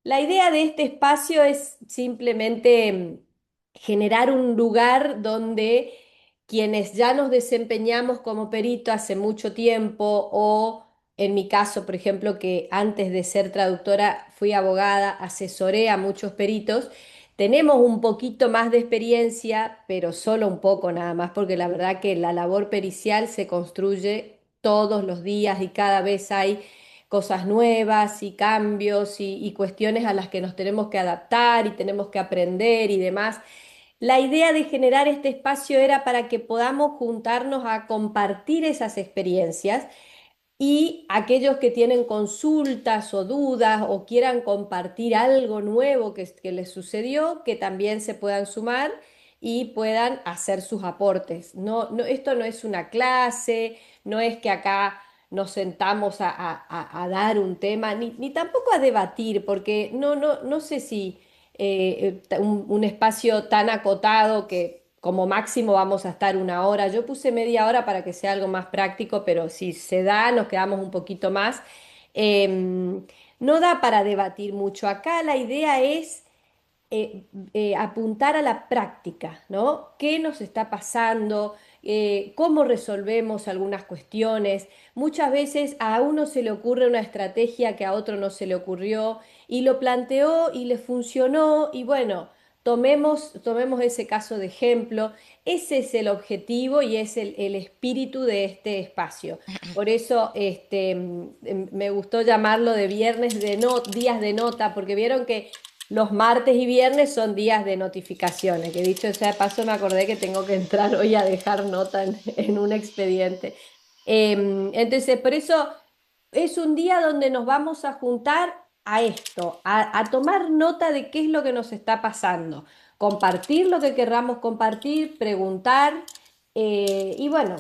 La idea de este espacio es simplemente generar un lugar donde quienes ya nos desempeñamos como perito hace mucho tiempo o en mi caso, por ejemplo, que antes de ser traductora fui abogada, asesoré a muchos peritos, tenemos un poquito más de experiencia, pero solo un poco nada más, porque la verdad que la labor pericial se construye todos los días y cada vez hay cosas nuevas y cambios y cuestiones a las que nos tenemos que adaptar y tenemos que aprender y demás. La idea de generar este espacio era para que podamos juntarnos a compartir esas experiencias y aquellos que tienen consultas o dudas o quieran compartir algo nuevo que les sucedió, que también se puedan sumar y puedan hacer sus aportes. Esto no es una clase, no es que acá nos sentamos a dar un tema, ni tampoco a debatir, porque no sé si un espacio tan acotado que como máximo vamos a estar una hora. Yo puse media hora para que sea algo más práctico, pero si se da, nos quedamos un poquito más. No da para debatir mucho. Acá la idea es apuntar a la práctica, ¿no? ¿Qué nos está pasando? ¿Cómo resolvemos algunas cuestiones? Muchas veces a uno se le ocurre una estrategia que a otro no se le ocurrió y lo planteó y le funcionó y bueno, tomemos ese caso de ejemplo. Ese es el objetivo y es el espíritu de este espacio. Por eso me gustó llamarlo de viernes de días de nota, porque vieron que los martes y viernes son días de notificaciones, que dicho sea de paso me acordé que tengo que entrar hoy a dejar nota en un expediente. Entonces, por eso es un día donde nos vamos a juntar a esto, a tomar nota de qué es lo que nos está pasando, compartir lo que querramos compartir, preguntar y bueno,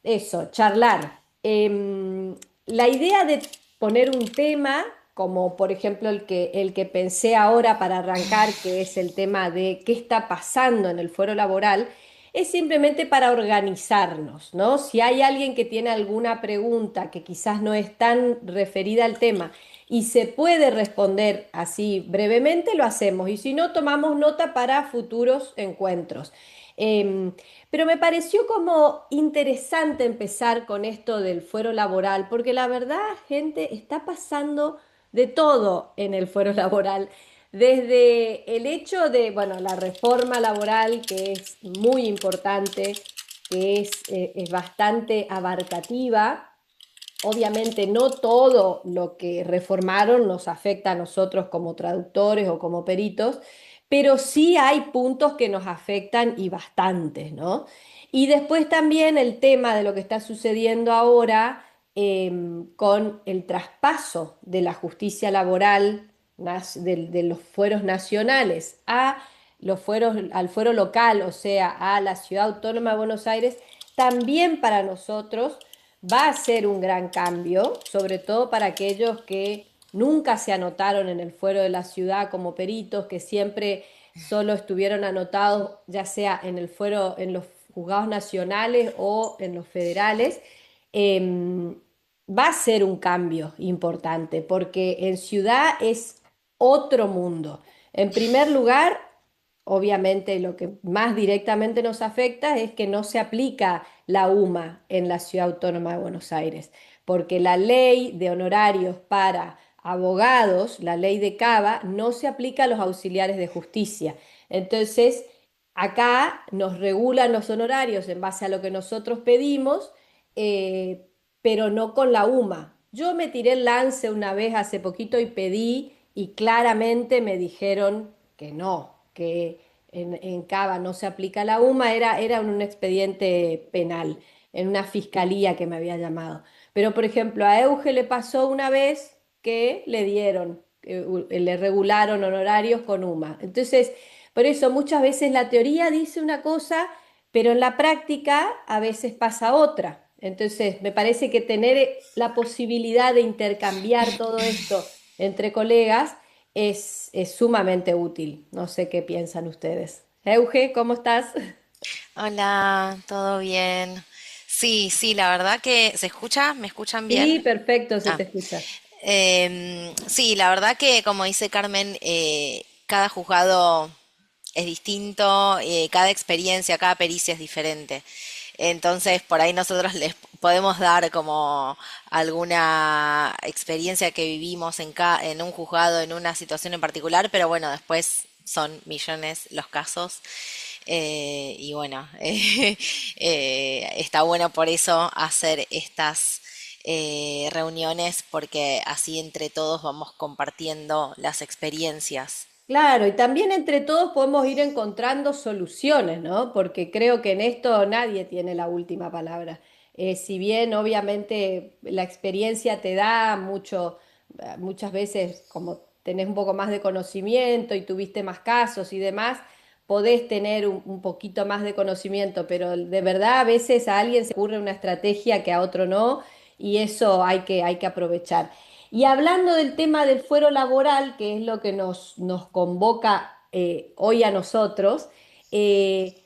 eso, charlar. La idea de poner un tema, como por ejemplo el que pensé ahora para arrancar, que es el tema de qué está pasando en el fuero laboral, es simplemente para organizarnos, ¿no? Si hay alguien que tiene alguna pregunta que quizás no es tan referida al tema y se puede responder así brevemente, lo hacemos. Y si no, tomamos nota para futuros encuentros. Em, pero me pareció como interesante empezar con esto del fuero laboral, porque la verdad, gente, está pasando de todo en el fuero laboral. Desde el hecho de, bueno, la reforma laboral, que es muy importante, que es bastante abarcativa. Obviamente no todo lo que reformaron nos afecta a nosotros como traductores o como peritos, pero sí hay puntos que nos afectan y bastantes, ¿no? Y después también el tema de lo que está sucediendo ahora con el traspaso de la justicia laboral de los fueros nacionales a los fueros, al fuero local, o sea, a la Ciudad Autónoma de Buenos Aires, también para nosotros va a ser un gran cambio, sobre todo para aquellos que nunca se anotaron en el fuero de la ciudad como peritos, que siempre solo estuvieron anotados, ya sea en el fuero, en los juzgados nacionales o en los federales. Va a ser un cambio importante, porque en ciudad es otro mundo. En primer lugar, obviamente lo que más directamente nos afecta es que no se aplica la UMA en la Ciudad Autónoma de Buenos Aires, porque la ley de honorarios para abogados, la ley de Cava, no se aplica a los auxiliares de justicia. Entonces, acá nos regulan los honorarios en base a lo que nosotros pedimos, pero no con la UMA. Yo me tiré el lance una vez hace poquito y pedí y claramente me dijeron que no, que en Cava no se aplica la UMA, era un expediente penal, en una fiscalía que me había llamado. Pero, por ejemplo, a Euge le pasó una vez que le dieron, le regularon honorarios con UMA. Entonces, por eso muchas veces la teoría dice una cosa, pero en la práctica a veces pasa otra. Entonces, me parece que tener la posibilidad de intercambiar todo esto entre colegas es sumamente útil. No sé qué piensan ustedes. Euge, ¿cómo estás? Hola, ¿todo bien? Sí, sí, la verdad que ¿se escucha? ¿Me escuchan Sí, bien? perfecto, se Ah, te escucha. Sí, la verdad que como dice Carmen, cada juzgado es distinto, cada experiencia, cada pericia es diferente. Entonces, por ahí nosotros les podemos dar como alguna experiencia que vivimos en un juzgado, en una situación en particular, pero bueno, después son millones los casos. Y bueno, está bueno por eso hacer estas reuniones porque así entre todos vamos compartiendo las experiencias. Claro, y también entre todos podemos ir encontrando soluciones, ¿no? Porque creo que en esto nadie tiene la última palabra. Si bien obviamente la experiencia te da mucho, muchas veces como tenés un poco más de conocimiento y tuviste más casos y demás, podés tener un poquito más de conocimiento, pero de verdad a veces a alguien se ocurre una estrategia que a otro no, y eso hay que aprovechar. Y hablando del tema del fuero laboral, que es lo que nos convoca hoy a nosotros, eh,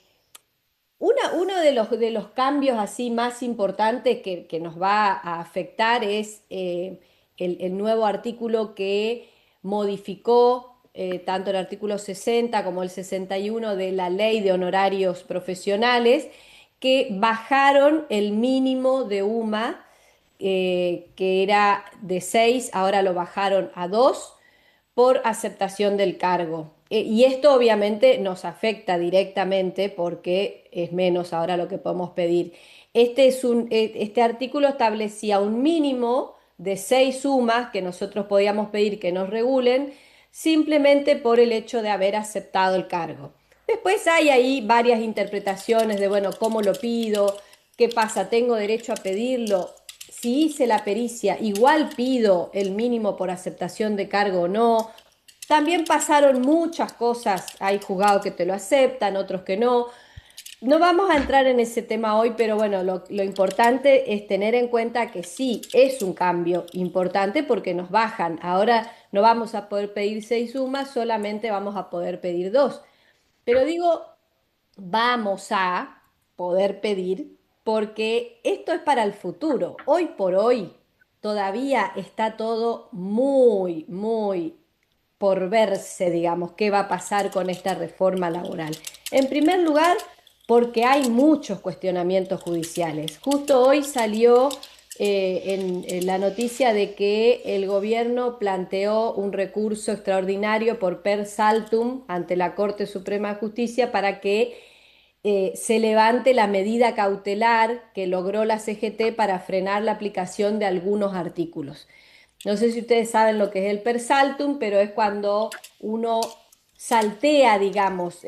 uno de los cambios así más importantes que nos va a afectar es el nuevo artículo que modificó tanto el artículo 60 como el 61 de la Ley de Honorarios Profesionales, que bajaron el mínimo de UMA, que era de 6, ahora lo bajaron a 2 por aceptación del cargo. Y esto obviamente nos afecta directamente porque es menos ahora lo que podemos pedir. Este artículo establecía un mínimo de 6 sumas que nosotros podíamos pedir que nos regulen simplemente por el hecho de haber aceptado el cargo. Después hay ahí varias interpretaciones de, bueno, ¿cómo lo pido? ¿Qué pasa? ¿Tengo derecho a pedirlo? Si hice la pericia, igual pido el mínimo por aceptación de cargo o no. También pasaron muchas cosas, hay juzgados que te lo aceptan, otros que no. No vamos a entrar en ese tema hoy, pero bueno, lo importante es tener en cuenta que sí, es un cambio importante porque nos bajan. Ahora no vamos a poder pedir 6 sumas, solamente vamos a poder pedir 2. Pero digo, vamos a poder pedir porque esto es para el futuro. Hoy por hoy todavía está todo muy, muy por verse, digamos, qué va a pasar con esta reforma laboral. En primer lugar, porque hay muchos cuestionamientos judiciales. Justo hoy salió en la noticia de que el gobierno planteó un recurso extraordinario por per saltum ante la Corte Suprema de Justicia para que se levante la medida cautelar que logró la CGT para frenar la aplicación de algunos artículos. No sé si ustedes saben lo que es el per saltum, pero es cuando uno saltea, digamos,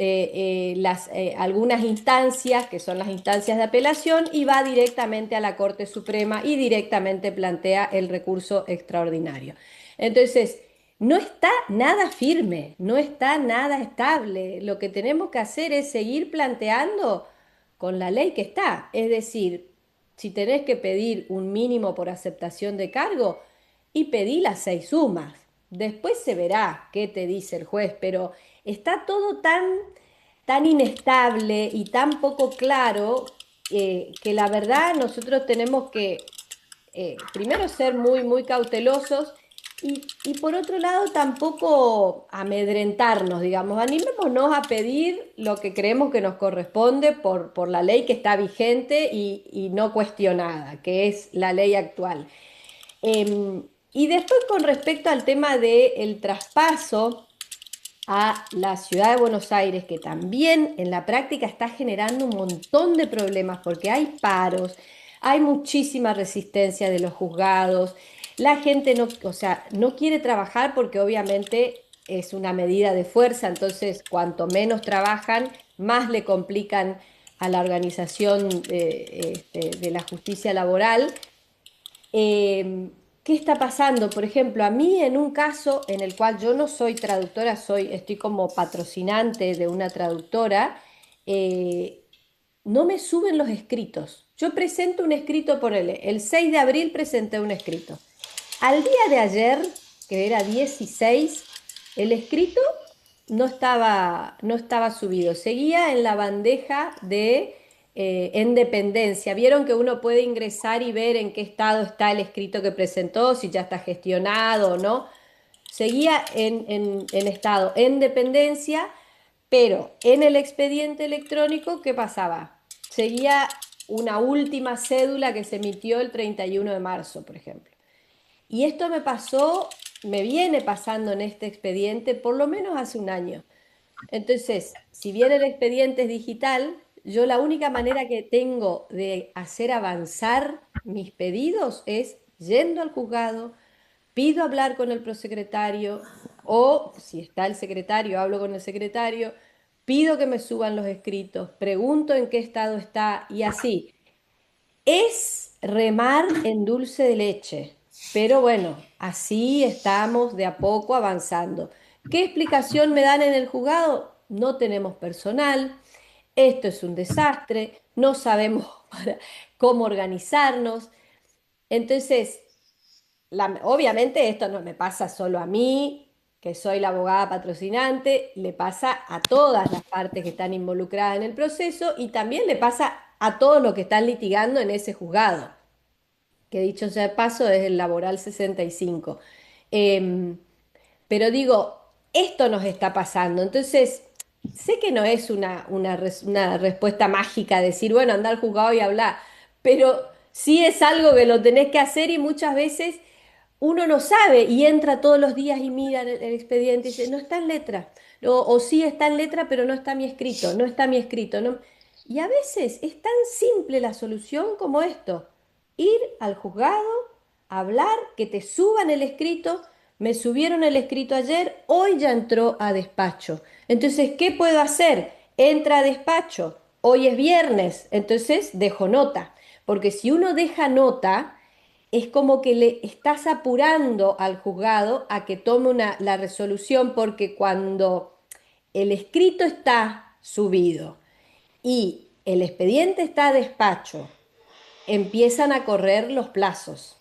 algunas instancias, que son las instancias de apelación, y va directamente a la Corte Suprema y directamente plantea el recurso extraordinario. Entonces, no está nada firme, no está nada estable. Lo que tenemos que hacer es seguir planteando con la ley que está. Es decir, si tenés que pedir un mínimo por aceptación de cargo, y pedí las 6 sumas. Después se verá qué te dice el juez, pero está todo tan inestable y tan poco claro, que la verdad nosotros tenemos que primero ser muy, muy cautelosos y por otro lado tampoco amedrentarnos, digamos, animémonos a pedir lo que creemos que nos corresponde por la ley que está vigente y no cuestionada, que es la ley actual. Y después con respecto al tema del traspaso a la ciudad de Buenos Aires, que también en la práctica está generando un montón de problemas porque hay paros, hay muchísima resistencia de los juzgados, la gente no, o sea, no quiere trabajar porque obviamente es una medida de fuerza, entonces cuanto menos trabajan, más le complican a la organización de la justicia laboral. ¿Qué está pasando? Por ejemplo, a mí en un caso en el cual yo no soy traductora, estoy como patrocinante de una traductora, eh, no me suben los escritos. Yo presento un escrito, el 6 de abril presenté un escrito. Al día de ayer, que era 16, el escrito no estaba subido. Seguía en la bandeja de en dependencia. Vieron que uno puede ingresar y ver en qué estado está el escrito que presentó, si ya está gestionado o no. Seguía en estado en dependencia, pero en el expediente electrónico, ¿qué pasaba? Seguía una última cédula que se emitió el 31 de marzo, por ejemplo. Y esto me pasó, me viene pasando en este expediente por lo menos hace un año. Entonces, si bien el expediente es digital, yo la única manera que tengo de hacer avanzar mis pedidos es yendo al juzgado, pido hablar con el prosecretario o si está el secretario, hablo con el secretario, pido que me suban los escritos, pregunto en qué estado está y así. Es remar en dulce de leche, pero bueno, así estamos de a poco avanzando. ¿Qué explicación me dan en el juzgado? No tenemos personal, esto es un desastre, no sabemos cómo organizarnos. Entonces, obviamente esto no me pasa solo a mí, que soy la abogada patrocinante, le pasa a todas las partes que están involucradas en el proceso y también le pasa a todos los que están litigando en ese juzgado, que dicho sea de paso es el laboral 65. Em, pero digo, esto nos está pasando. Entonces, sé que no es una respuesta mágica decir, bueno, anda al juzgado y hablar, pero sí es algo que lo tenés que hacer y muchas veces uno no sabe y entra todos los días y mira el expediente y dice, no está en letra. O sí está en letra, pero no está mi escrito, no está mi escrito. Y a veces es tan simple la solución como esto. Ir al juzgado, hablar, que te suban el escrito. Me subieron el escrito ayer, hoy ya entró a despacho. Entonces, ¿qué puedo hacer? Entra a despacho. Hoy es viernes, entonces dejo nota. Porque si uno deja nota, es como que le estás apurando al juzgado a que tome la resolución, porque cuando el escrito está subido y el expediente está a despacho, empiezan a correr los plazos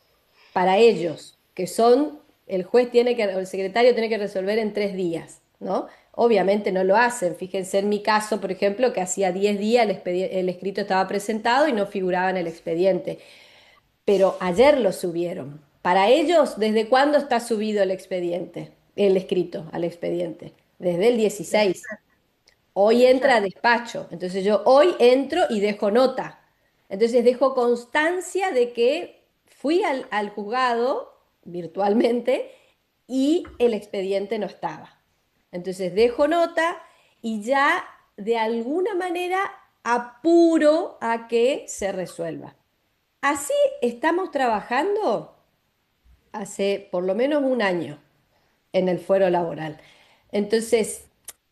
para ellos, que son, el juez tiene que, o el secretario tiene que resolver en 3 días, ¿no? Obviamente no lo hacen. Fíjense en mi caso, por ejemplo, que hacía 10 días el escrito estaba presentado y no figuraba en el expediente, pero ayer lo subieron. Para ellos, ¿desde cuándo está subido el expediente? El escrito al expediente. Desde el 16. Hoy entra a Exacto. despacho. Entonces yo hoy entro y dejo nota. Entonces dejo constancia de que fui al juzgado virtualmente y el expediente no estaba. Entonces dejo nota y ya de alguna manera apuro a que se resuelva. Así estamos trabajando hace por lo menos un año en el fuero laboral. Entonces,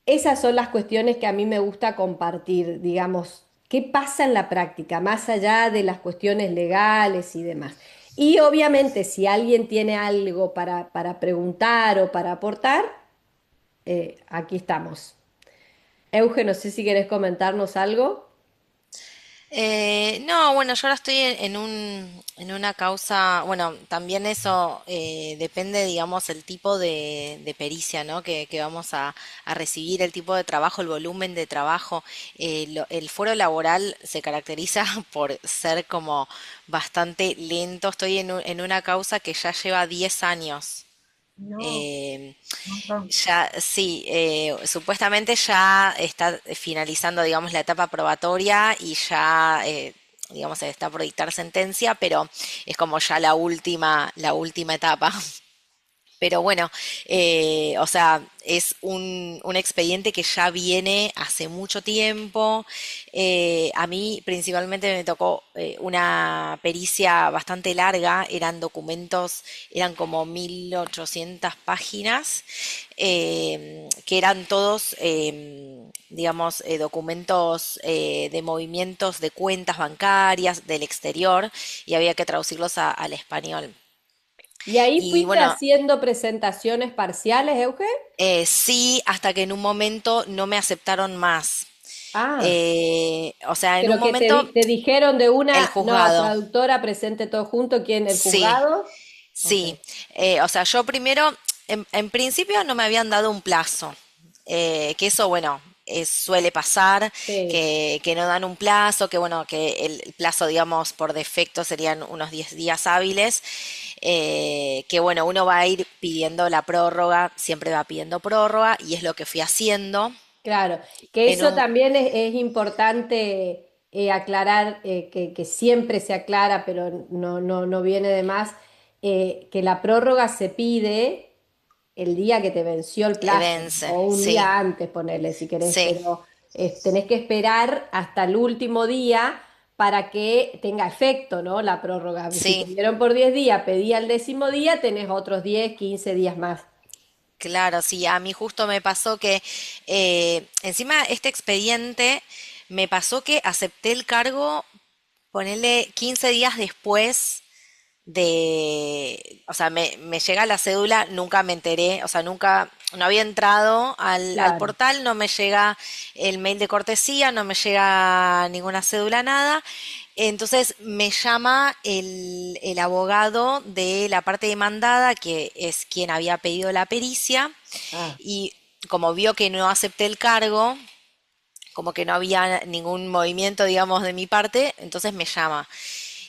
esas son las cuestiones que a mí me gusta compartir, digamos, qué pasa en la práctica, más allá de las cuestiones legales y demás. Y obviamente, si alguien tiene algo para preguntar o para aportar, aquí estamos. Euge, no sé si querés comentarnos algo. No, bueno, yo ahora estoy en una causa, bueno, también eso depende, digamos, el tipo de pericia, ¿no? Que vamos a recibir, el tipo de trabajo, el volumen de trabajo. El foro laboral se caracteriza por ser como bastante lento. Estoy en una causa que ya lleva 10 años. No, Eh, un montón. ya, sí, supuestamente ya está finalizando, digamos, la etapa probatoria y ya, digamos, se está por dictar sentencia, pero es como ya la última etapa. Pero bueno, o sea, es un expediente que ya viene hace mucho tiempo. A mí principalmente me tocó una pericia bastante larga, eran documentos, eran como 1800 páginas, que eran todos, digamos, documentos de movimientos de cuentas bancarias del exterior y había que traducirlos al español. ¿Y ahí Y fuiste bueno, haciendo presentaciones parciales, Euge? sí, hasta que en un momento no me aceptaron más. Ah. O sea, en un Pero que te, momento te dijeron de el una, no, juzgado, traductora, presente todo junto, ¿quién? ¿El sí, juzgado? Ok. sí. O sea, yo primero, en principio no me habían dado un plazo. Que eso, bueno, suele pasar, Sí, que no dan un plazo, que bueno, que el plazo, digamos, por defecto serían unos 10 días hábiles, que bueno, uno va a ir pidiendo la prórroga, siempre va pidiendo prórroga, y es lo que fui haciendo. claro. Que En eso un, también es importante aclarar, que siempre se aclara, pero no viene de más, que la prórroga se pide el día que te venció el plazo, Vence, o un sí, día antes, ponerle si querés, sí, pero tenés que esperar hasta el último día para que tenga efecto, ¿no? La prórroga. Si te sí. dieron por 10 días, pedí al 10.º día, tenés otros 10, 15 días más. Claro, sí, a mí justo me pasó que encima este expediente me pasó que acepté el cargo, ponele 15 días después o sea, me llega la cédula, nunca me enteré, o sea, nunca, no había entrado al Claro. portal, no me llega el mail de cortesía, no me llega ninguna cédula, nada. Entonces me llama el abogado de la parte demandada, que es quien había pedido la pericia, Ah, y como vio que no acepté el cargo, como que no había ningún movimiento, digamos, de mi parte, entonces me llama.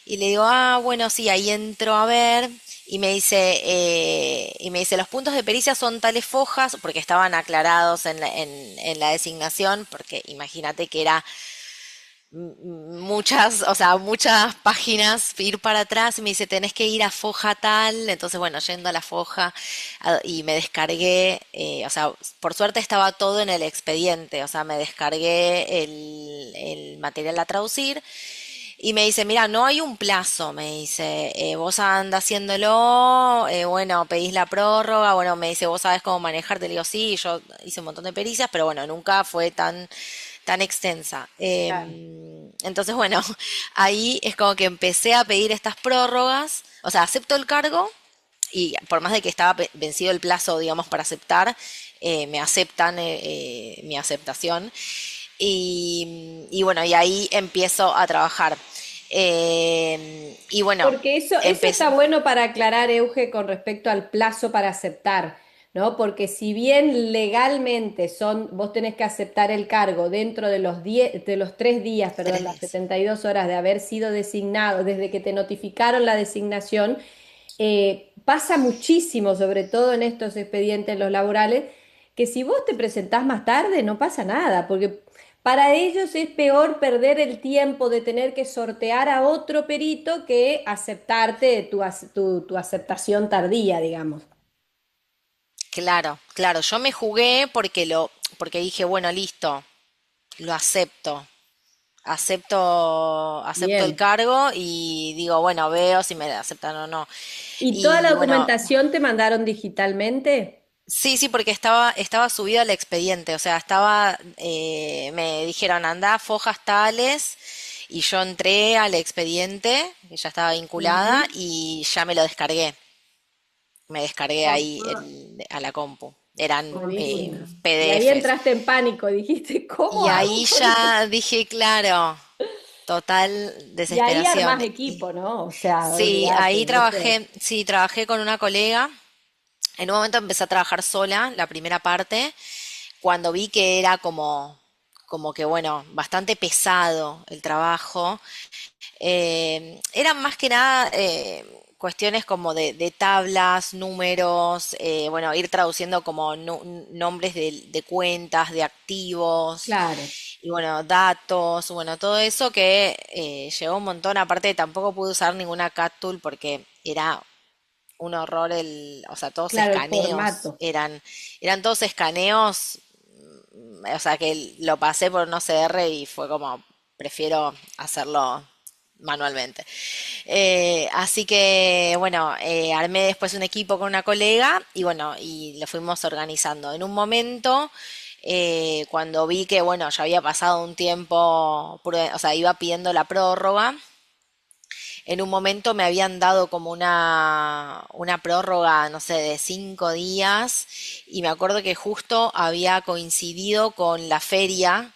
Y le digo, ah, bueno, sí, ahí entro a ver. Y me dice, los puntos de pericia son tales fojas, porque estaban aclarados en la designación, porque imagínate que era muchas, o sea, muchas páginas, ir para atrás, y me dice, tenés que ir a foja tal. Entonces, bueno, yendo a la foja, y me descargué, o sea, por suerte estaba todo en el expediente, o sea, me descargué el material a traducir. Y me dice, mira, no hay un plazo, me dice, vos anda haciéndolo, bueno, pedís la prórroga, bueno, me dice, vos sabés cómo manejarte, le digo, sí, yo hice un montón de pericias, pero bueno, nunca fue tan extensa. claro. Entonces, bueno, ahí es como que empecé a pedir estas prórrogas, o sea, acepto el cargo, y por más de que estaba vencido el plazo, digamos, para aceptar, me aceptan mi aceptación. Y bueno, y ahí empiezo a trabajar. Y bueno, Porque eso está bueno para aclarar, Euge, con respecto al plazo para aceptar, ¿no? Porque si bien legalmente vos tenés que aceptar el cargo dentro de los 10, de los 3 días, perdón, 3 las días. 72 horas de haber sido designado, desde que te notificaron la designación, pasa muchísimo, sobre todo en estos expedientes, los laborales, que si vos te presentás más tarde, no pasa nada, porque para ellos es peor perder el tiempo de tener que sortear a otro perito que aceptarte tu aceptación tardía, digamos. Claro, claro, yo me jugué porque dije, bueno, listo, lo acepto. Acepto el Bien. cargo y digo, bueno, veo si me aceptan o no. ¿Y toda la Y bueno, documentación te mandaron digitalmente? sí, sí, porque estaba subido al expediente, o sea, me dijeron, anda, fojas tales, y yo entré al expediente, que ya estaba vinculada, Ujú. y ya me lo descargué. Me descargué ahí Ajá. a la compu. Eran Buenísimo. Y ahí PDFs. entraste en pánico, dijiste, ¿cómo Y hago ahí con esto? ya dije, claro, total Y ahí desesperación. armás equipo, ¿no? O sea, Sí, ahí olvídate, eso. trabajé, sí, trabajé con una colega. En un momento empecé a trabajar sola, la primera parte, cuando vi que era como que, bueno, bastante pesado el trabajo. Eran más que nada cuestiones como de tablas, números, bueno, ir traduciendo como nombres de cuentas, de activos, Claro, y bueno, datos, bueno, todo eso que llevó un montón. Aparte, tampoco pude usar ninguna cat tool porque era un horror o sea, todos claro, el escaneos, formato. eran todos escaneos, o sea que lo pasé por un OCR y fue como, prefiero hacerlo manualmente. Así que, bueno, armé después un equipo con una colega y bueno, y lo fuimos organizando. En un momento, cuando vi que, bueno, ya había pasado un tiempo, o sea, iba pidiendo la prórroga, en un momento me habían dado como una prórroga, no sé, de 5 días, y me acuerdo que justo había coincidido con la feria,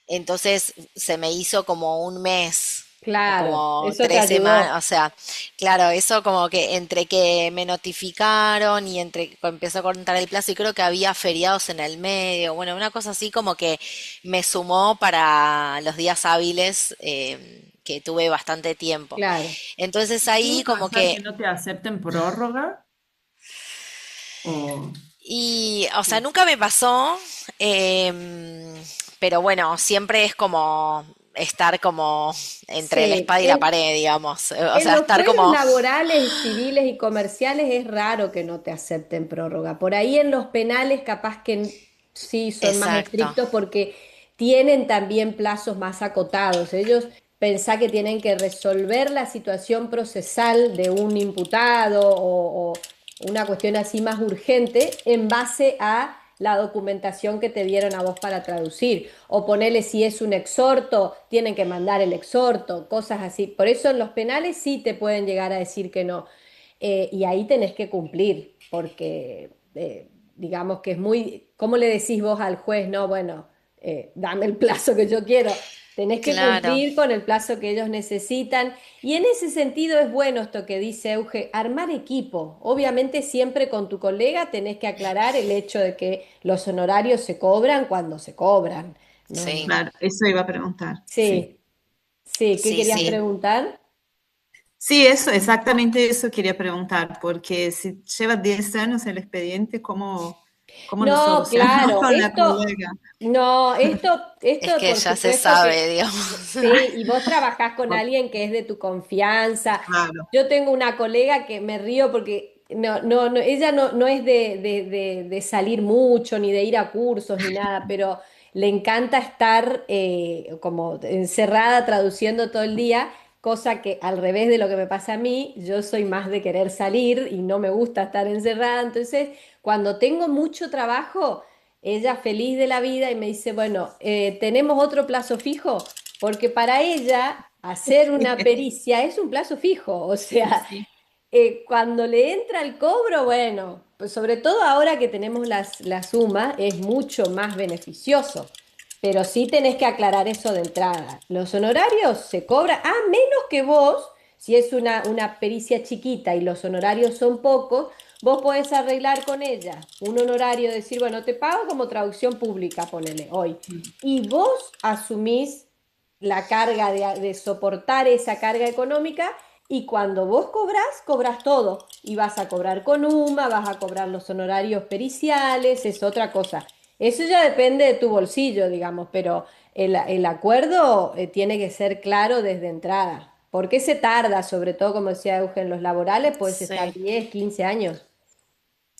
entonces se me hizo como un mes. Claro, como eso te 3 semanas, ayudó. o sea, claro, eso como que entre que me notificaron y entre que empezó a contar el plazo y creo que había feriados en el medio, bueno, una cosa así como que me sumó para los días hábiles que tuve bastante tiempo. Claro. Entonces ¿Puede ahí como pasar que que no te acepten prórroga? O, y, o sea, nunca me pasó, pero bueno, siempre es como estar como entre la Sí, espada y la pared, digamos. O en sea, los estar fueros como, laborales, civiles y comerciales es raro que no te acepten prórroga. Por ahí en los penales capaz que sí son más exacto, estrictos porque tienen también plazos más acotados. Ellos pensá que tienen que resolver la situación procesal de un imputado o una cuestión así más urgente en base a la documentación que te dieron a vos para traducir. O ponerle si es un exhorto, tienen que mandar el exhorto, cosas así. Por eso en los penales sí te pueden llegar a decir que no. Y ahí tenés que cumplir, porque digamos que es muy, ¿cómo le decís vos al juez? No, bueno, dame el plazo que yo quiero. Tenés que claro. cumplir con el plazo que ellos necesitan. Y en ese sentido es bueno esto que dice Euge, armar equipo. Obviamente siempre con tu colega tenés que aclarar el hecho de que los honorarios se cobran cuando se cobran. No, Sí, no. claro, eso iba a preguntar, sí. Sí, sí, ¿qué sí, querías sí. preguntar? Sí, eso, exactamente eso quería preguntar, porque si lleva 10 años el expediente, ¿cómo lo No, solucionó claro, con la colega? no, Es esto que por ya se supuesto sabe, que digamos. sí, y vos trabajás con alguien que es de tu confianza. Claro, Yo tengo una colega que me río porque ella no es de salir mucho, ni de ir a cursos, ni nada, pero le encanta estar como encerrada traduciendo todo el día, cosa que al revés de lo que me pasa a mí, yo soy más de querer salir y no me gusta estar encerrada. Entonces, cuando tengo mucho trabajo, ella feliz de la vida y me dice, bueno, ¿tenemos otro plazo fijo? Porque para ella hacer una pericia es un plazo fijo, o sí, sea, sí. cuando le entra el cobro, bueno, pues sobre todo ahora que tenemos la suma, es mucho más beneficioso. Pero sí tenés que aclarar eso de entrada. Los honorarios se cobran, a menos que vos, si es una pericia chiquita y los honorarios son pocos, vos podés arreglar con ella un honorario, decir, bueno, te pago como traducción pública, ponele hoy. Mm. Y vos asumís la carga de soportar esa carga económica y cuando vos cobrás, cobras todo. Y vas a cobrar con UMA, vas a cobrar los honorarios periciales, es otra cosa. Eso ya depende de tu bolsillo, digamos, pero el acuerdo tiene que ser claro desde entrada. ¿Por qué se tarda, sobre todo, como decía Eugen, en los laborales? Puedes estar Sí, 10, 15 años.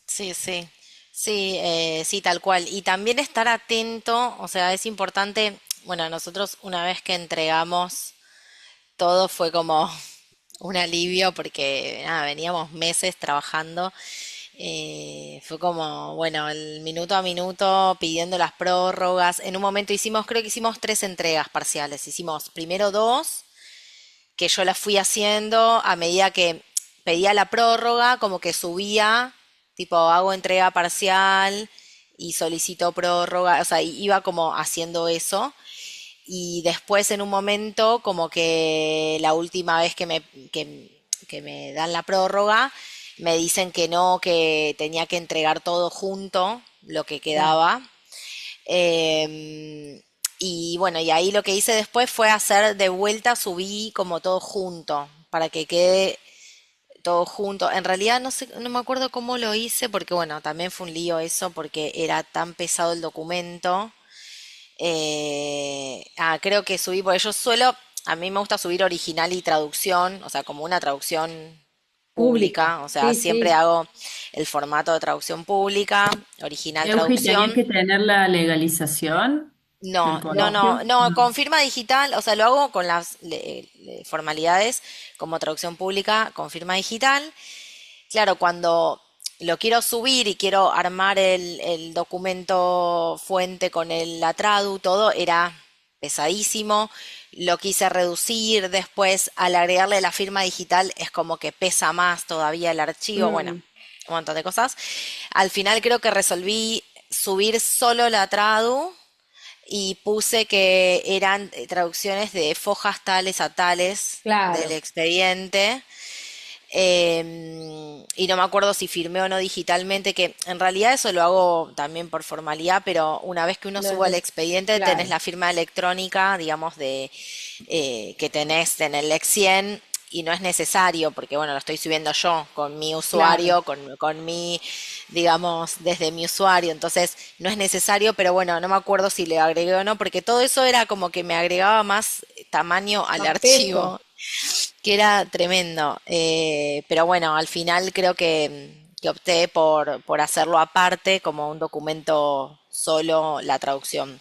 sí, sí. Sí, sí, tal cual. Y también estar atento, o sea, es importante, bueno, nosotros una vez que entregamos todo fue como un alivio porque nada, veníamos meses trabajando. Fue como, bueno, el minuto a minuto pidiendo las prórrogas. En un momento hicimos, creo que hicimos 3 entregas parciales. Hicimos primero dos, que yo las fui haciendo a medida que pedía la prórroga, como que subía, tipo hago entrega parcial y solicito prórroga, o sea, iba como haciendo eso. Y después en un momento, como que la última vez que me dan la prórroga, me dicen que no, que tenía que entregar todo junto, lo que Claro. quedaba. Em, y bueno, y ahí lo que hice después fue hacer de vuelta, subí como todo junto, para que quede todo junto. En realidad no sé, no me acuerdo cómo lo hice, porque bueno, también fue un lío eso, porque era tan pesado el documento. Creo que subí, porque yo suelo, a mí me gusta subir original y traducción, o sea, como una traducción Pública. pública, o sea, Sí, siempre sí. hago el formato de traducción pública, original Euge, ¿tenía traducción. que tener la legalización del No, no, colegio? no, no, No. con firma digital, o sea, lo hago con las formalidades como traducción pública con firma digital. Claro, cuando lo quiero subir y quiero armar el documento fuente con la tradu, todo era pesadísimo. Lo quise reducir, después al agregarle la firma digital es como que pesa más todavía el archivo, bueno, Mm, un montón de cosas. Al final creo que resolví subir solo la tradu y puse que eran traducciones de fojas tales a tales del Claro, expediente. Y no me acuerdo si firmé o no digitalmente, que en realidad eso lo hago también por formalidad, pero una vez que uno no es suba el expediente tenés claro, la firma electrónica, digamos, de que tenés en el Lex 100 y no es necesario, porque bueno, lo estoy subiendo yo con mi claro. usuario, con mi, digamos, desde mi usuario, entonces no es necesario, pero bueno, no me acuerdo si le agregué o no, porque todo eso era como que me agregaba más tamaño al Más peso. archivo, que era tremendo. Pero bueno, al final creo que opté por hacerlo aparte, como un documento solo, la traducción.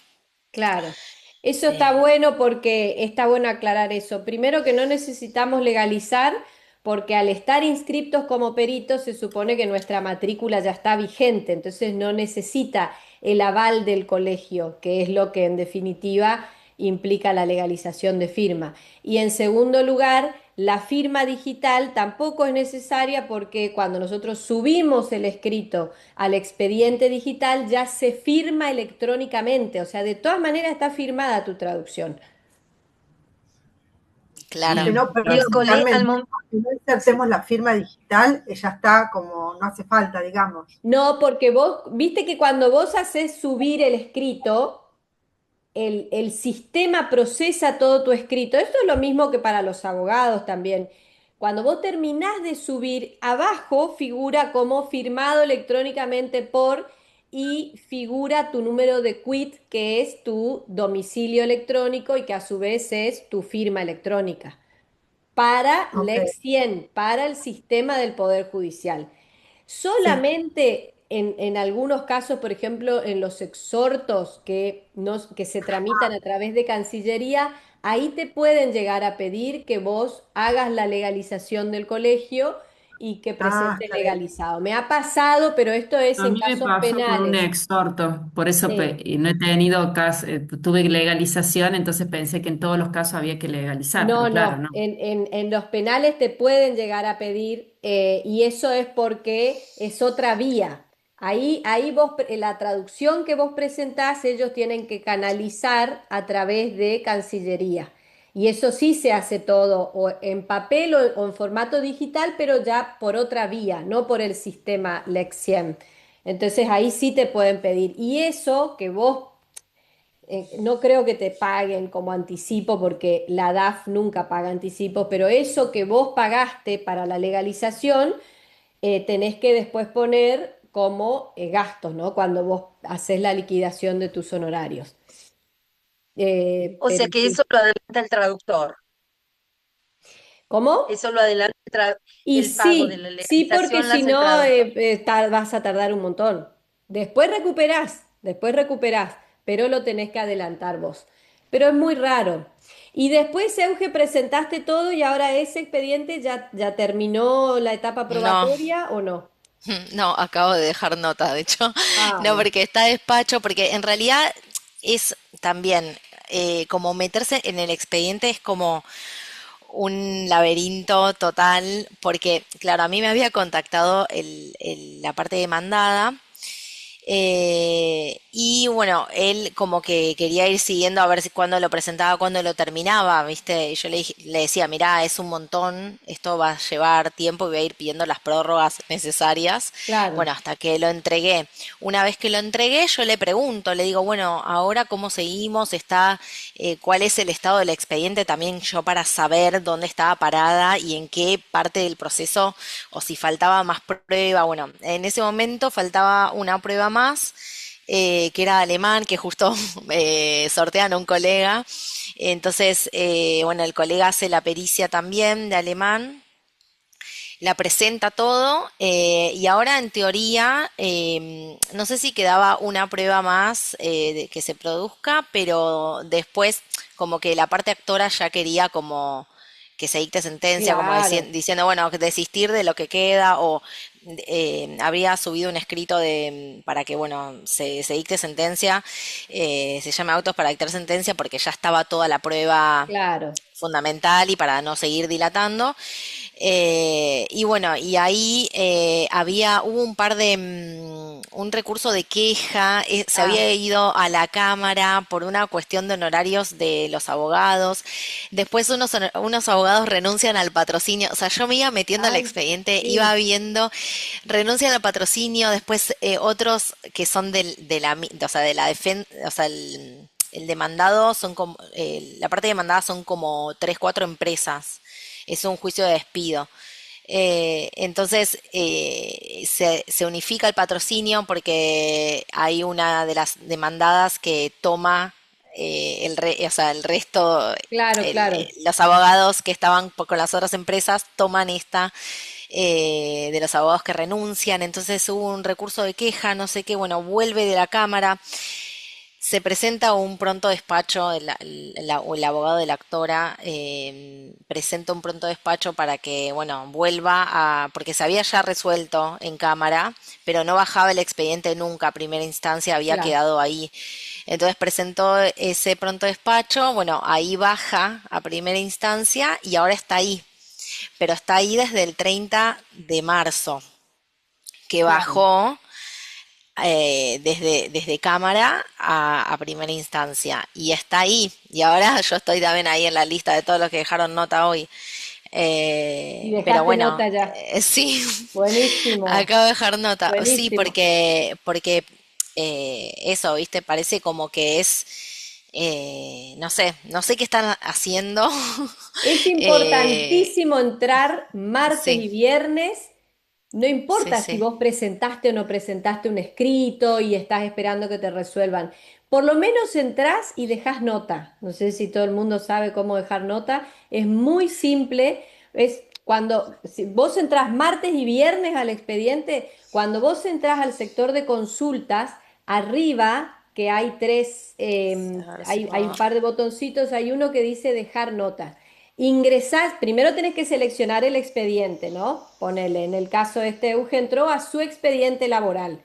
Claro, eso está Eh, bueno porque está bueno aclarar eso. Primero que no necesitamos legalizar porque al estar inscriptos como peritos se supone que nuestra matrícula ya está vigente, entonces no necesita el aval del colegio, que es lo que en definitiva implica la legalización de firma. Y en segundo lugar, la firma digital tampoco es necesaria porque cuando nosotros subimos el escrito al expediente digital ya se firma electrónicamente, o sea, de todas maneras está firmada tu traducción. claro. Y No, el perdón, cole al Carmen, momento, una vez que hacemos la firma digital, ya está como, no hace falta, digamos. No, porque vos, viste que cuando vos haces subir el escrito, el sistema procesa todo tu escrito. Esto es lo mismo que para los abogados también. Cuando vos terminás de subir, abajo figura como firmado electrónicamente por y figura tu número de quit, que es tu domicilio electrónico y que a su vez es tu firma electrónica. Para Ok. Lex 100, para el sistema del Poder Judicial. Sí. Solamente en algunos casos, por ejemplo, en los exhortos que se tramitan a través de Cancillería, ahí te pueden llegar a pedir que vos hagas la legalización del colegio y que Ah, presentes está bien. legalizado. Me ha pasado, pero esto es A en mí me casos pasó con un penales. exhorto, por eso Sí. y no he tenido caso, tuve legalización, entonces pensé que en todos los casos había que legalizar, No, pero claro, no, no. en los penales te pueden llegar a pedir y eso es porque es otra vía. Ahí vos, la traducción que vos presentás, ellos tienen que canalizar a través de Cancillería. Y eso sí se hace todo o en papel o en formato digital, pero ya por otra vía, no por el sistema Lexiem. Entonces ahí sí te pueden pedir. Y eso que vos no creo que te paguen como anticipo porque la DAF nunca paga anticipo, pero eso que vos pagaste para la legalización, tenés que después poner como gastos, ¿no? Cuando vos haces la liquidación de tus honorarios. o sea Pero que sí. eso lo adelanta el traductor, ¿Cómo? eso lo adelanta Y el pago de la sí, porque legalización, lo si hace el no, traductor. vas a tardar un montón. Después recuperás, pero lo tenés que adelantar vos. Pero es muy raro. Y después, Euge, presentaste todo y ahora ese expediente ya terminó la etapa No, probatoria o no. no, acabo de dejar nota, de hecho. Ah, No, bueno. porque está despacho, porque en realidad es también como meterse en el expediente es como un laberinto total, porque claro, a mí me había contactado la parte demandada. Y bueno, él como que quería ir siguiendo a ver si cuándo lo presentaba, cuándo lo terminaba, ¿viste? Y yo le decía, mirá, es un montón, esto va a llevar tiempo y voy a ir pidiendo las prórrogas necesarias. Claro, Bueno, hasta que lo entregué. Una vez que lo entregué, yo le pregunto, le digo, bueno, ahora cómo seguimos, cuál es el estado del expediente también yo para saber dónde estaba parada y en qué parte del proceso o si faltaba más prueba. Bueno, en ese momento faltaba una prueba más, que era de alemán, que justo sortean a un colega. Entonces, bueno, el colega hace la pericia también de alemán, la presenta todo y ahora en teoría, no sé si quedaba una prueba más que se produzca, pero después como que la parte actora ya quería como que se dicte sentencia, como claro. diciendo, bueno, desistir de lo que queda o habría subido un escrito para que, bueno, se dicte sentencia, se llama autos para dictar sentencia porque ya estaba toda la prueba Claro. fundamental y para no seguir dilatando. Y bueno, y ahí hubo un recurso de queja, se Ah, había ido a la Cámara por una cuestión de honorarios de los abogados, después unos abogados renuncian al patrocinio, o sea, yo me iba metiendo al ay, expediente, iba sí, viendo, renuncian al patrocinio, después otros que son o sea, de la defensa, o sea, el demandado son como, la parte demandada son como tres, cuatro empresas, es un juicio de despido. Entonces se unifica el patrocinio porque hay una de las demandadas que toma o sea, el resto, claro, claro. los abogados que estaban con las otras empresas toman esta de los abogados que renuncian. Entonces hubo un recurso de queja, no sé qué, bueno, vuelve de la Cámara. Se presenta un pronto despacho, o el abogado de la actora presenta un pronto despacho para que, bueno, vuelva porque se había ya resuelto en cámara, pero no bajaba el expediente nunca a primera instancia, había Claro. quedado ahí. Entonces presentó ese pronto despacho, bueno, ahí baja a primera instancia y ahora está ahí, pero está ahí desde el 30 de marzo, que Claro. bajó desde cámara a primera instancia. Y está ahí. Y ahora yo estoy también ahí en la lista de todos los que dejaron nota hoy. Y Pero dejaste bueno, nota ya. sí, Buenísimo, acabo de dejar nota. Sí, buenísimo. porque eso, viste, parece como que es, no sé qué están haciendo. Es Eh, importantísimo entrar martes sí, y viernes. No sí, importa si sí. vos presentaste o no presentaste un escrito y estás esperando que te resuelvan. Por lo menos entrás y dejás nota. No sé si todo el mundo sabe cómo dejar nota. Es muy simple. Es cuando si vos entrás martes y viernes al expediente, cuando vos entrás al sector de consultas, arriba, que hay A ver si hay puedo. un par de botoncitos, hay uno que dice dejar nota. Ingresás, primero tenés que seleccionar el expediente, ¿no? Ponele, en el caso de este Euge entró a su expediente laboral.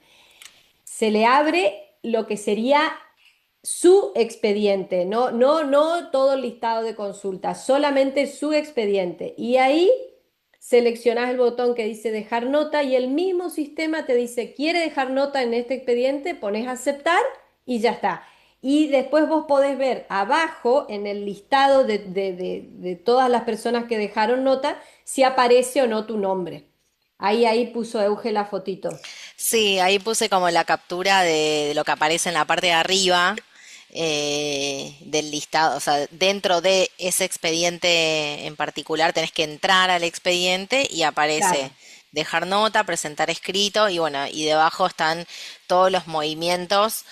Se le abre lo que sería su expediente, no todo el listado de consultas, solamente su expediente. Y ahí seleccionás el botón que dice dejar nota y el mismo sistema te dice, ¿quiere dejar nota en este expediente? Pones aceptar y ya está. Y después vos podés ver abajo en el listado de todas las personas que dejaron nota si aparece o no tu nombre. Ahí puso Euge la fotito. Sí, ahí puse como la captura de lo que aparece en la parte de arriba del listado. O sea, dentro de ese expediente en particular tenés que entrar al expediente y aparece Claro. dejar nota, presentar escrito y bueno, y debajo están todos los movimientos,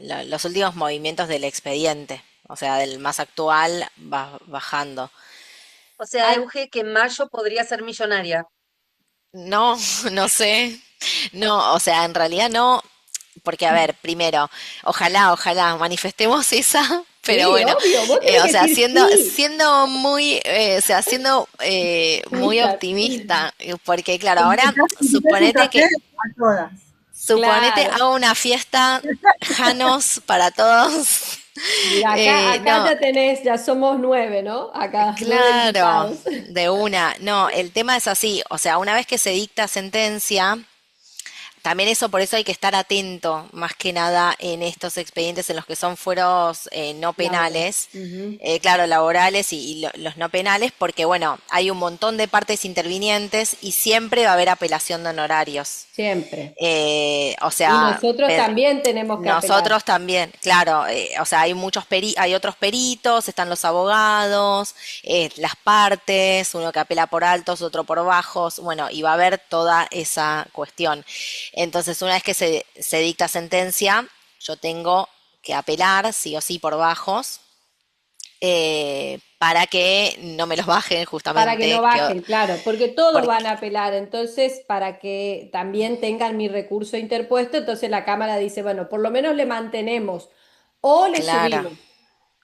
los últimos movimientos del expediente. O sea, del más actual bajando. O sea, Euge, que en mayo podría ser millonaria. No, no sé. No, o sea, en realidad no, porque a ver, primero, ojalá manifestemos esa, pero Sí, bueno, obvio, vos tenés o que sea, decir sí. siendo muy, o sea, siendo muy Optimistas. optimista, porque claro, ahora Invitas un café a todas. suponete Claro. hago una fiesta Janos para todos. Mira, acá No, ya tenés, ya somos 9, ¿no? Acá, 9 claro, invitados. de una. No, el tema es así, o sea, una vez que se dicta sentencia, también eso, por eso hay que estar atento, más que nada en estos expedientes en los que son fueros no Laboral. penales, Ujú. claro, laborales y los no penales, porque bueno, hay un montón de partes intervinientes y siempre va a haber apelación de honorarios. Siempre. O Y sea, nosotros también tenemos que apelar. nosotros también, claro, o sea, hay otros peritos, están los abogados, las partes, uno que apela por altos, otro por bajos, bueno, y va a haber toda esa cuestión. Entonces, una vez que se dicta sentencia, yo tengo que apelar, sí o sí, por bajos, para que no me los bajen Para que no justamente, bajen, claro, porque todos porque, van a apelar. Entonces, para que también tengan mi recurso interpuesto, entonces la Cámara dice, bueno, por lo menos le mantenemos o le claro, subimos.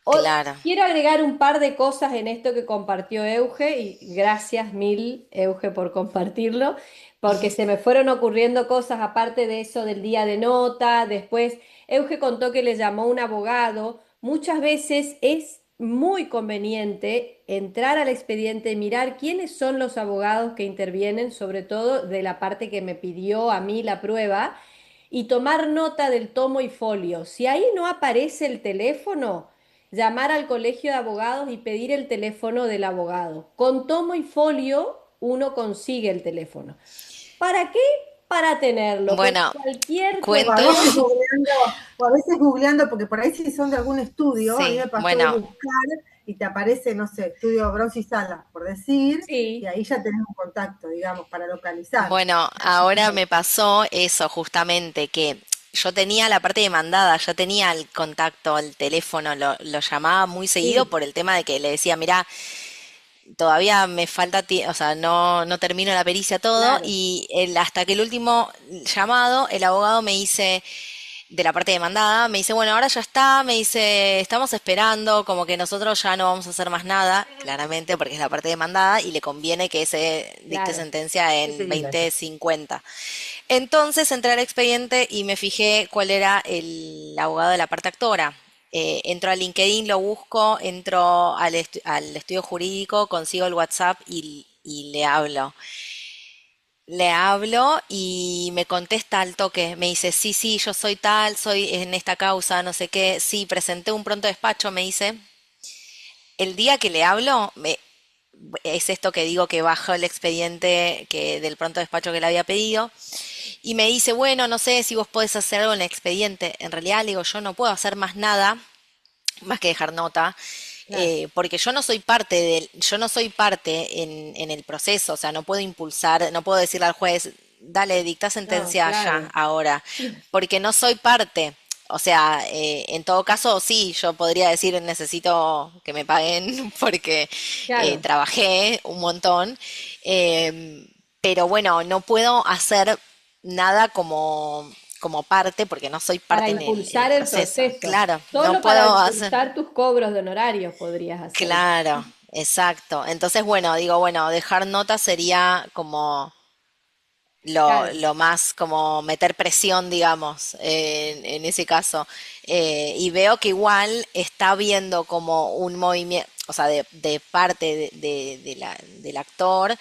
O- claro. Quiero agregar un par de cosas en esto que compartió Euge y gracias mil, Euge, por compartirlo, porque se me fueron ocurriendo cosas aparte de eso del día de nota. Después, Euge contó que le llamó un abogado. Muchas veces es muy conveniente entrar al expediente, mirar quiénes son los abogados que intervienen, sobre todo de la parte que me pidió a mí la prueba, y tomar nota del tomo y folio. Si ahí no aparece el teléfono, llamar al colegio de abogados y pedir el teléfono del abogado. Con tomo y folio uno consigue el teléfono. ¿Para qué? Para tenerlo, porque Bueno, cualquier O a cuento, veces cuestión, googleando, o a veces googleando, porque por ahí si son de algún estudio, a mí sí, me pasó de bueno, buscar y te aparece, no sé, estudio Bronce y Sala, por decir, y sí, ahí ya tenés un contacto, digamos, para localizar. bueno, ahora me pasó eso justamente, que yo tenía la parte demandada, ya tenía el contacto, el teléfono, lo llamaba muy seguido sí, por el tema de que le decía, mira, todavía me falta, o sea, no termino la pericia todo, claro, y hasta que el último llamado, el abogado me dice, de la parte demandada, me dice, bueno, ahora ya está, me dice, estamos esperando, como que nosotros ya no vamos a hacer más nada, claramente porque es la parte demandada y le conviene que se dicte claro. sentencia Sí, en sí. 2050. Entonces entré al expediente y me fijé cuál era el abogado de la parte actora. Entro a LinkedIn, lo busco, entro al estudio jurídico, consigo el WhatsApp y le hablo. Le hablo y me contesta al toque. Me dice, sí, sí, yo soy tal, soy en esta causa, no sé qué. Sí, presenté un pronto despacho, me dice. El día que le hablo, es esto que digo que bajo el expediente del pronto despacho que le había pedido. Y me dice, bueno, no sé si vos podés hacer algo en el expediente. En realidad, le digo, yo no puedo hacer más nada, más que dejar nota, Claro. porque yo no soy parte en el proceso, o sea, no puedo impulsar, no puedo decirle al juez, dale, dicta No, sentencia ya, claro, ahora, porque no soy parte. O sea, en todo caso, sí, yo podría decir necesito que me paguen porque claro. trabajé un montón, eh, pero bueno, no puedo hacer nada como parte porque no soy Para parte en el impulsar el proceso. proceso. Claro, no Solo para puedo hacer. impulsar tus cobros de honorarios podrías hacerlo. Claro, exacto. Entonces, bueno, digo, bueno, dejar nota sería como Claro, lo más, como meter presión, digamos, en ese caso. Y veo que igual está viendo como un movimiento, o sea, de parte del actor,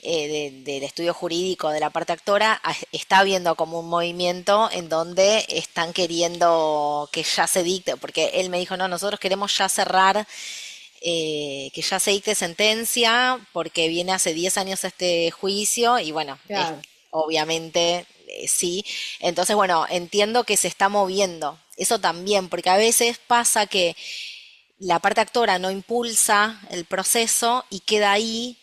del estudio jurídico de la parte actora, está viendo como un movimiento en donde están queriendo que ya se dicte, porque él me dijo, no, nosotros queremos ya cerrar, que ya se dicte sentencia, porque viene hace 10 años este juicio y bueno, claro. obviamente sí. Entonces, bueno, entiendo que se está moviendo. Eso también, porque a veces pasa que la parte actora no impulsa el proceso y queda ahí.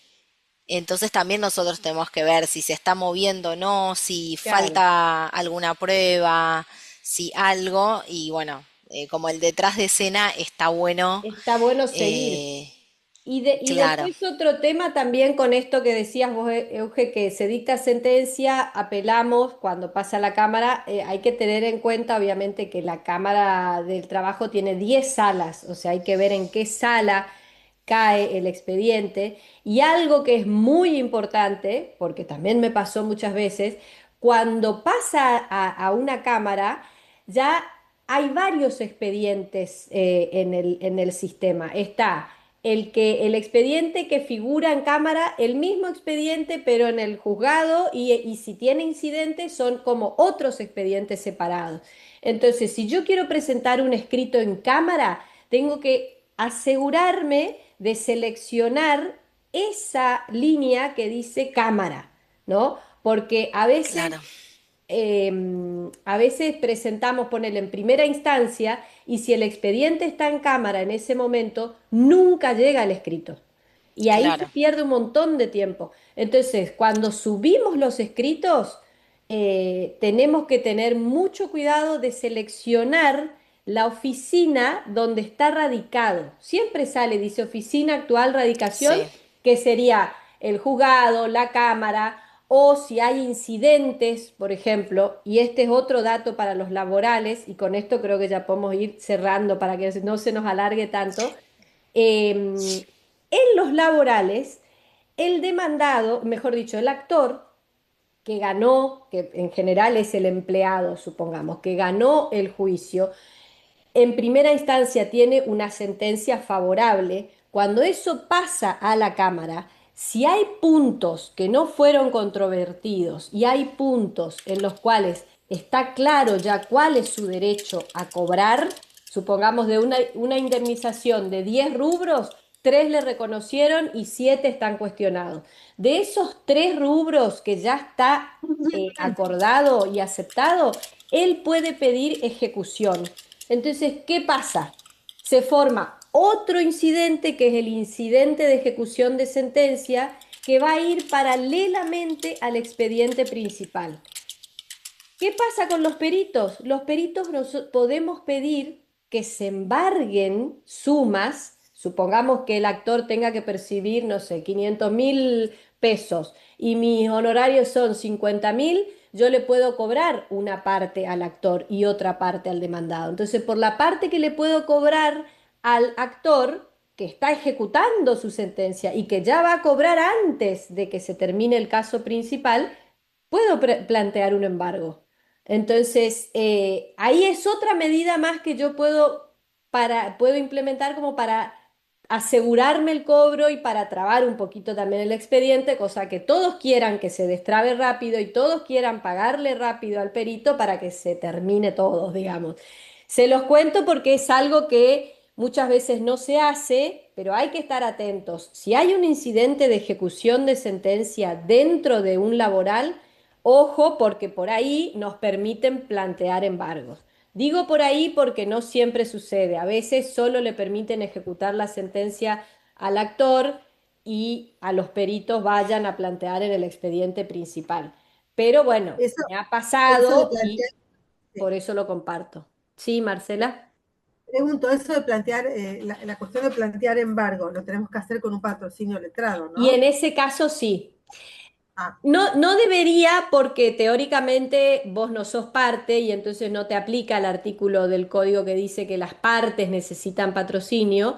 Entonces también nosotros tenemos que ver si se está moviendo o no, si Claro, falta alguna prueba, si algo. Y bueno, como el detrás de escena está bueno. está bueno seguir. eh, Y claro, después otro tema también con esto que decías vos, Euge, que se dicta sentencia, apelamos cuando pasa la Cámara, hay que tener en cuenta obviamente que la Cámara del Trabajo tiene 10 salas, o sea, hay que ver en qué sala cae el expediente. Y algo que es muy importante, porque también me pasó muchas veces, cuando pasa a una Cámara, ya hay varios expedientes en el sistema. Está el expediente que figura en cámara, el mismo expediente, pero en el juzgado, y si tiene incidentes, son como otros expedientes separados. Entonces, si yo quiero presentar un escrito en cámara, tengo que asegurarme de seleccionar esa línea que dice cámara, ¿no? Porque claro, a veces presentamos, ponerle en primera instancia, y si el expediente está en cámara en ese momento, nunca llega al escrito. Y ahí se claro. pierde un montón de tiempo. Entonces, cuando subimos los escritos, tenemos que tener mucho cuidado de seleccionar la oficina donde está radicado. Siempre sale, dice oficina actual radicación, Sí, que sería el juzgado, la cámara, o si hay incidentes, por ejemplo, y este es otro dato para los laborales, y con esto creo que ya podemos ir cerrando para que no se nos alargue tanto. En los laborales, el demandado, mejor dicho, el actor que ganó, que en general es el empleado, supongamos, que ganó el juicio, en primera instancia tiene una sentencia favorable, cuando eso pasa a la Cámara, si hay puntos que no fueron controvertidos y hay puntos en los cuales está claro ya cuál es su derecho a cobrar, supongamos de una indemnización de 10 rubros, 3 le reconocieron y 7 están cuestionados. De esos 3 rubros que ya está acordado y aceptado, él puede pedir ejecución. Entonces, ¿qué pasa? Se forma otro incidente que es el incidente de ejecución de sentencia que va a ir paralelamente al expediente principal. ¿Qué pasa con los peritos? Los peritos podemos pedir que se embarguen sumas, supongamos que el actor tenga que percibir, no sé, 500.000 pesos y mis honorarios son 50.000, yo le puedo cobrar una parte al actor y otra parte al demandado. Entonces, por la parte que le puedo cobrar al actor que está ejecutando su sentencia y que ya va a cobrar antes de que se termine el caso principal, puedo plantear un embargo. Entonces, ahí es otra medida más que yo puedo implementar como para asegurarme el cobro y para trabar un poquito también el expediente, cosa que todos quieran que se destrabe rápido y todos quieran pagarle rápido al perito para que se termine todo, digamos. Se los cuento porque es algo que muchas veces no se hace, pero hay que estar atentos. Si hay un incidente de ejecución de sentencia dentro de un laboral, ojo, porque por ahí nos permiten plantear embargos. Digo por ahí porque no siempre sucede. A veces solo le permiten ejecutar la sentencia al actor y a los peritos vayan a plantear en el expediente principal. Pero bueno, Eso, me ha eso de pasado y plantear, por eso lo comparto. Sí, Marcela. pregunto, eso de plantear, la cuestión de plantear embargo, lo tenemos que hacer con un patrocinio letrado, Y en ¿no? ese caso sí. Ah, No, no debería porque teóricamente vos no sos parte y entonces no te aplica el artículo del código que dice que las partes necesitan patrocinio,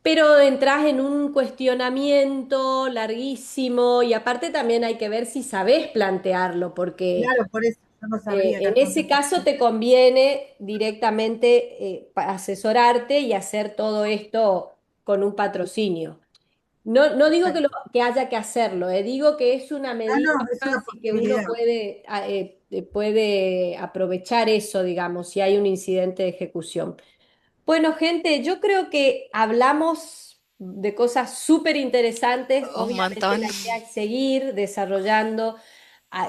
pero entras en un cuestionamiento larguísimo y aparte también hay que ver si sabés plantearlo, porque claro, por eso yo no sabría en ese caso contestar. te conviene directamente asesorarte y hacer todo esto con un patrocinio. No, no digo que haya que hacerlo, digo que es una Ah, medida no, es más una y que uno posibilidad. puede aprovechar eso, digamos, si hay un incidente de ejecución. Bueno, gente, yo creo que hablamos de cosas súper interesantes. Un Obviamente montón. la idea es seguir desarrollando,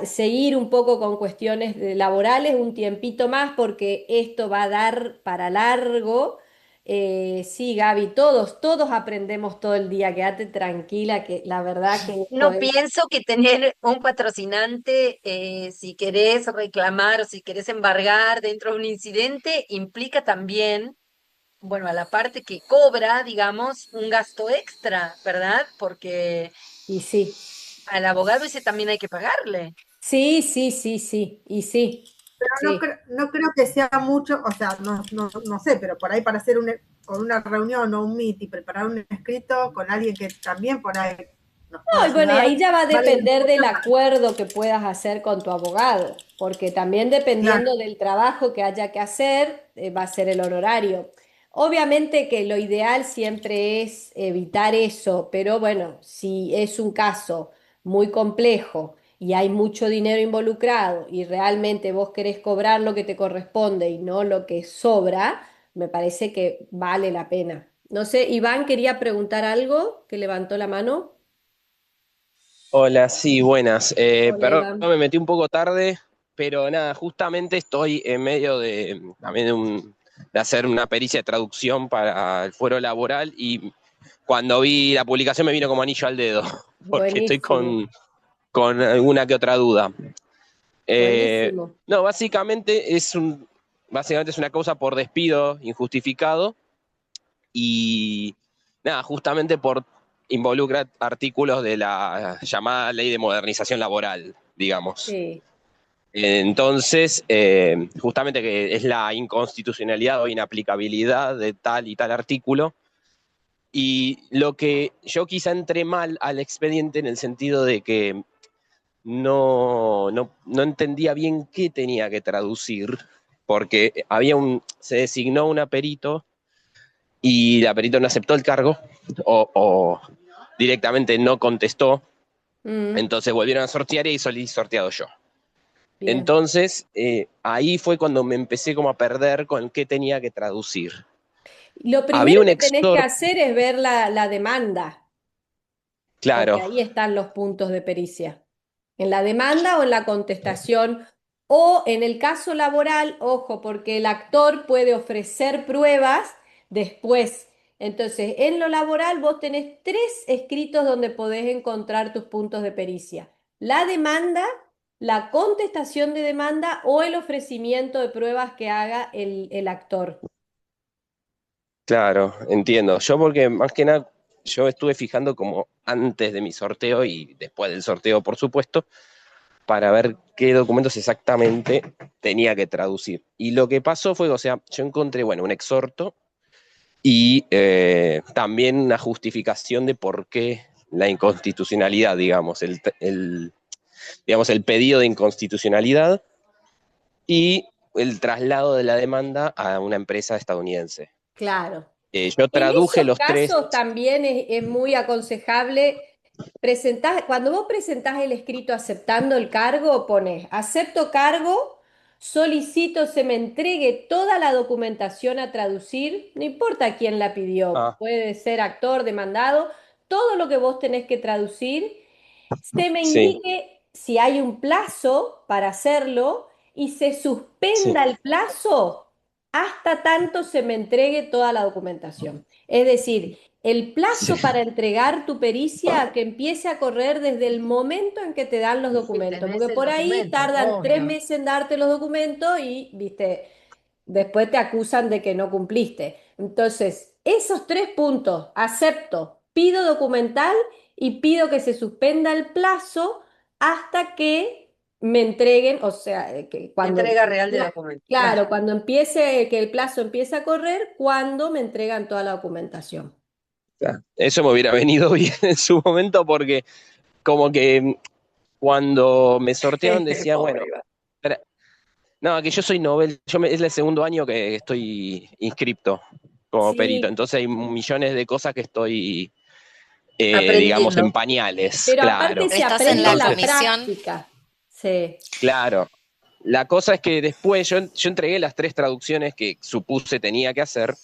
seguir un poco con cuestiones laborales un tiempito más porque esto va a dar para largo. Sí, Gaby, todos aprendemos todo el día. Quédate tranquila que la verdad que esto No es... pienso que tener un patrocinante, si querés reclamar o si querés embargar dentro de un incidente, implica también, bueno, a la parte que cobra, digamos, un gasto extra, ¿verdad? Porque Y sí, al abogado ese también hay que pagarle. sí, sí, sí, sí, y sí, Pero sí. no creo que sea mucho, o sea, no sé, pero por ahí para hacer con una reunión o un meet y preparar un escrito con alguien que también por ahí nos pueda No, y bueno, y ahí ayudar, ya va a vale la depender del pena, acuerdo que puedas hacer con tu abogado, porque también claro, dependiendo del trabajo que haya que hacer, va a ser el honorario. Obviamente que lo ideal siempre es evitar eso, pero bueno, si es un caso muy complejo y hay mucho dinero involucrado y realmente vos querés cobrar lo que te corresponde y no lo que sobra, me parece que vale la pena. No sé, Iván quería preguntar algo, que levantó la mano. Hola, sí, buenas. Hola, Perdón, Iván. me metí un poco tarde, pero nada, justamente estoy en medio también de hacer una pericia de traducción para el fuero laboral y cuando vi la publicación me vino como anillo al dedo, porque estoy Buenísimo, con alguna que otra duda. Eh, buenísimo. no, básicamente es una causa por despido injustificado y nada, justamente por involucra artículos de la llamada ley de modernización laboral, digamos. Sí. Entonces, justamente que es la inconstitucionalidad o inaplicabilidad de tal y tal artículo. Y lo que yo quizá entré mal al expediente en el sentido de que no entendía bien qué tenía que traducir. porque se designó una perito y la perito no aceptó el cargo o directamente no contestó, Mm, entonces volvieron a sortear y salí sorteado yo. bien. Entonces, ahí fue cuando me empecé como a perder con qué tenía que traducir. Lo Había primero un que tenés que exhorto, hacer es ver la demanda, porque claro, ahí están los puntos de pericia. En la demanda o en la contestación, o en el caso laboral, ojo, porque el actor puede ofrecer pruebas después. Entonces, en lo laboral vos tenés tres escritos donde podés encontrar tus puntos de pericia. La demanda, la contestación de demanda o el ofrecimiento de pruebas que haga el actor. claro, entiendo. Yo porque más que nada, yo estuve fijando como antes de mi sorteo y después del sorteo, por supuesto, para ver qué documentos exactamente tenía que traducir. Y lo que pasó fue, o sea, yo encontré, bueno, un exhorto y también una justificación de por qué la inconstitucionalidad, digamos, digamos, el pedido de inconstitucionalidad y el traslado de la demanda a una empresa estadounidense. Claro. Yo En traduje esos los tres, casos también es muy aconsejable presentar, cuando vos presentás el escrito aceptando el cargo, pones acepto cargo, solicito se me entregue toda la documentación a traducir, no importa quién la pidió, ah, puede ser actor, demandado, todo lo que vos tenés que traducir se me sí, indique si hay un plazo para hacerlo y se sí, suspenda el plazo hasta tanto se me entregue toda la documentación. Es decir, el sí, plazo para entregar tu pericia que empiece a correr desde el momento en que te dan los que documentos, tenés porque el por ahí documento, tardan tres obvio. meses en darte los documentos y, viste, después te acusan de que no cumpliste. Entonces, esos tres puntos, acepto, pido documental y pido que se suspenda el plazo hasta que me entreguen, o sea, que cuando, Entrega real de documento, claro. claro, cuando empiece, que el plazo empiece a correr, cuando me entregan toda la documentación. claro. Eso me hubiera venido bien en su momento porque como que cuando me sortearon decía, Pobre bueno, Iván. espera, no, que yo soy novel, es el segundo año que estoy inscripto como perito, Sí, entonces hay millones de cosas que estoy, digamos, en Aprendiendo. pañales, pero aparte claro. se ¿Estás en aprende la en la Entonces, comisión? práctica. Sí, claro, la cosa es que después yo entregué las tres traducciones que supuse tenía que hacer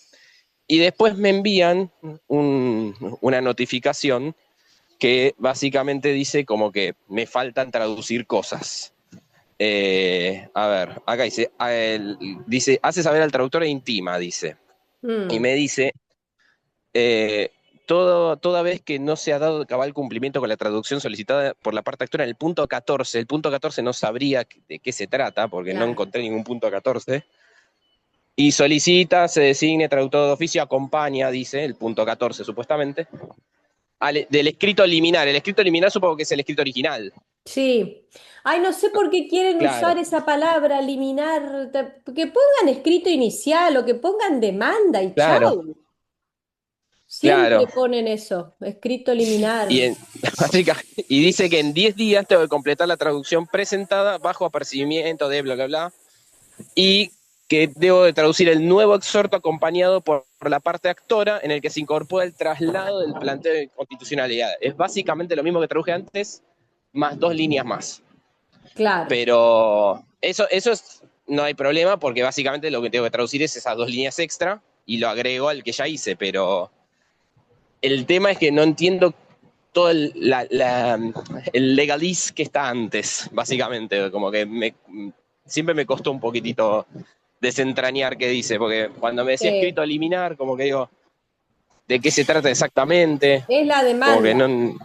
y después me envían una notificación que básicamente dice como que me faltan traducir cosas. A ver, acá dice, dice, hace saber al traductor e intima, dice. Y Mm, me dice, eh, toda vez que no se ha dado cabal cumplimiento con la traducción solicitada por la parte actora en el punto 14 no sabría de qué se trata, porque no claro. encontré ningún punto 14, y solicita, se designe traductor de oficio, acompaña, dice, el punto 14 supuestamente, del escrito liminar. El escrito liminar supongo que es el escrito original. Sí. Ay, no sé por qué quieren Claro, usar esa palabra, eliminar, que pongan escrito inicial o que pongan demanda y claro, chau. Siempre claro. ponen eso, escrito Y, eliminar. y dice que en 10 días tengo que completar la traducción presentada bajo apercibimiento de bla, bla, bla. Y que debo de traducir el nuevo exhorto acompañado por la parte actora en el que se incorpora el traslado del planteo de constitucionalidad. Es básicamente lo mismo que traduje antes, más dos líneas más. Claro. Pero eso no hay problema porque básicamente lo que tengo que traducir es esas dos líneas extra y lo agrego al que ya hice, pero el tema es que no entiendo todo el legaliz que está antes, básicamente, como que siempre me costó un poquitito desentrañar qué dice, porque cuando me decía Sí. escrito eliminar, como que digo, ¿de qué se trata exactamente? Es la Como que demanda. no,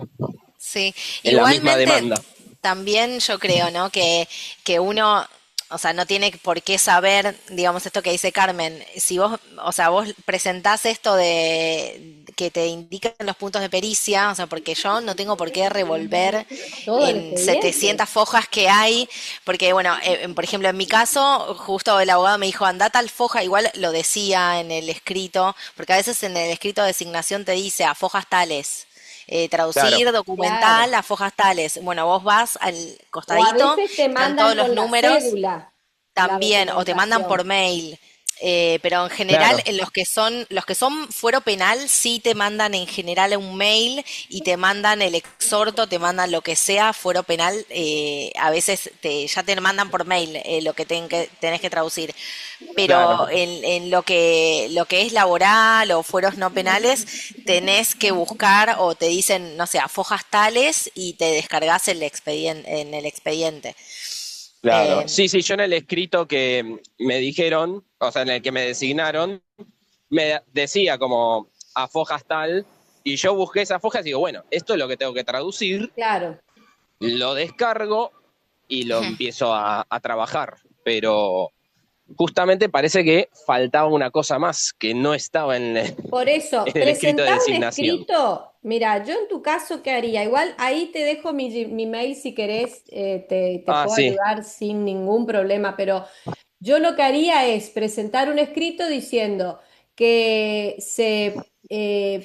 Sí, en la misma igualmente demanda. también yo creo, ¿no? Que uno, o sea, no tiene por qué saber, digamos, esto que dice Carmen. Si vos, o sea, vos presentás esto de que te indican los puntos de pericia, o sea, porque yo no tengo por qué revolver Todo el en expediente. 700 fojas que hay, porque bueno, por ejemplo, en mi caso, justo el abogado me dijo, anda tal foja, igual lo decía en el escrito, porque a veces en el escrito de designación te dice a fojas tales. Claro, Traducir Claro. documental a fojas tales. Bueno, vos vas al O a costadito, veces te están todos mandan los con la números. cédula. la También, o te mandan por documentación. mail. Pero en general, Claro, en los que son fuero penal, sí te mandan en general un mail y te mandan el exhorto, te mandan lo que sea, fuero penal, a veces ya te mandan por mail lo que tenés que traducir. Pero claro. en lo que es laboral o fueros no penales, tenés que buscar o te dicen, no sé, fojas tales y te descargas en el expediente. Claro, Eh, sí, sí, yo en el escrito que me dijeron, o sea, en el que me designaron, me decía como a fojas tal, y yo busqué esas fojas y digo, bueno, esto es lo que tengo que traducir, Claro. lo descargo y lo empiezo a trabajar, pero justamente parece que faltaba una cosa más que no estaba Por eso, en el escrito de presentá un designación. escrito. Mira, yo en tu caso, ¿qué haría? Igual ahí te dejo mi mail si querés, te Ah, puedo sí, ayudar sin ningún problema, pero yo lo que haría es presentar un escrito diciendo que se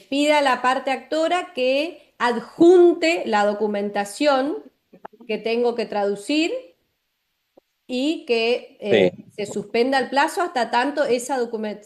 pida a la parte actora que adjunte la documentación que tengo que traducir y que sí, se suspenda el plazo hasta tanto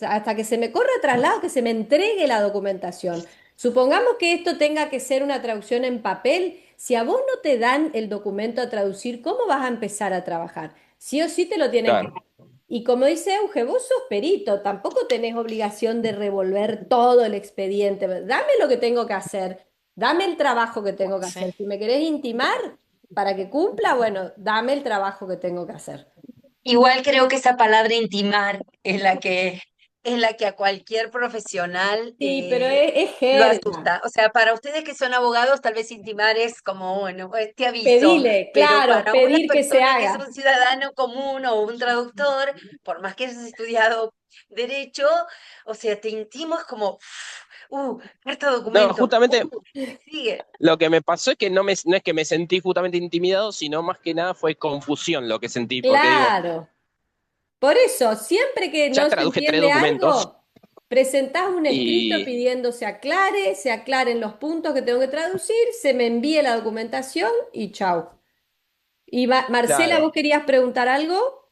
hasta que se me corra traslado, que se me entregue la documentación. Supongamos que esto tenga que ser una traducción en papel. Si a vos no te dan el documento a traducir, ¿cómo vas a empezar a trabajar? Sí o sí te lo tienen que dar. claro, Y como dice Euge, vos sos perito, tampoco tenés obligación de revolver todo el expediente. Dame lo que tengo que hacer, dame el trabajo que tengo que sí. hacer. Si me querés intimar para que cumpla, bueno, dame el trabajo que tengo que hacer. Igual creo que esa palabra intimar es la que a cualquier profesional Sí, pero es lo jerga. asusta. O sea, para ustedes que son abogados, tal vez intimar es como, bueno, pues, te aviso, Pedile, pero claro, para una pedir que se persona que es haga. un ciudadano común o un traductor, por más que hayas estudiado derecho, o sea, te intimo es como, carta no, documento, justamente sigue. lo que me pasó es que no es que me sentí justamente intimidado, sino más que nada fue confusión lo que sentí, porque digo, Claro. Por eso, siempre que ya no se traduje tres entiende documentos algo, presentás un escrito y pidiendo se aclaren los puntos que tengo que traducir, se me envíe la documentación y chau. Y Marcela, claro, ¿vos querías preguntar algo?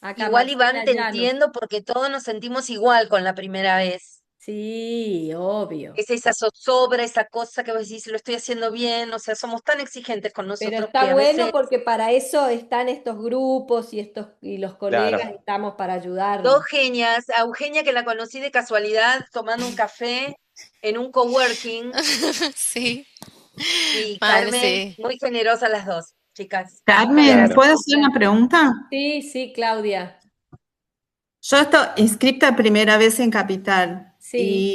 Acá Igual, Iván, Marcela te Llanos. entiendo porque todos nos sentimos igual con la primera vez. Sí, obvio. Es esa zozobra, esa cosa que vos decís, lo estoy haciendo bien, o sea, somos tan exigentes con Pero nosotros está que a bueno veces porque para eso están estos grupos y los colegas claro. estamos para dos ayudarnos. genias, a Eugenia que la conocí de casualidad tomando un café en un coworking Sí, y mal, Carmen, sí. muy generosas las dos, chicas. Carmen, Claro. ¿puedo hacer una pregunta? Sí, sí, Claudia. Yo estoy inscrita primera vez en Capital Sí.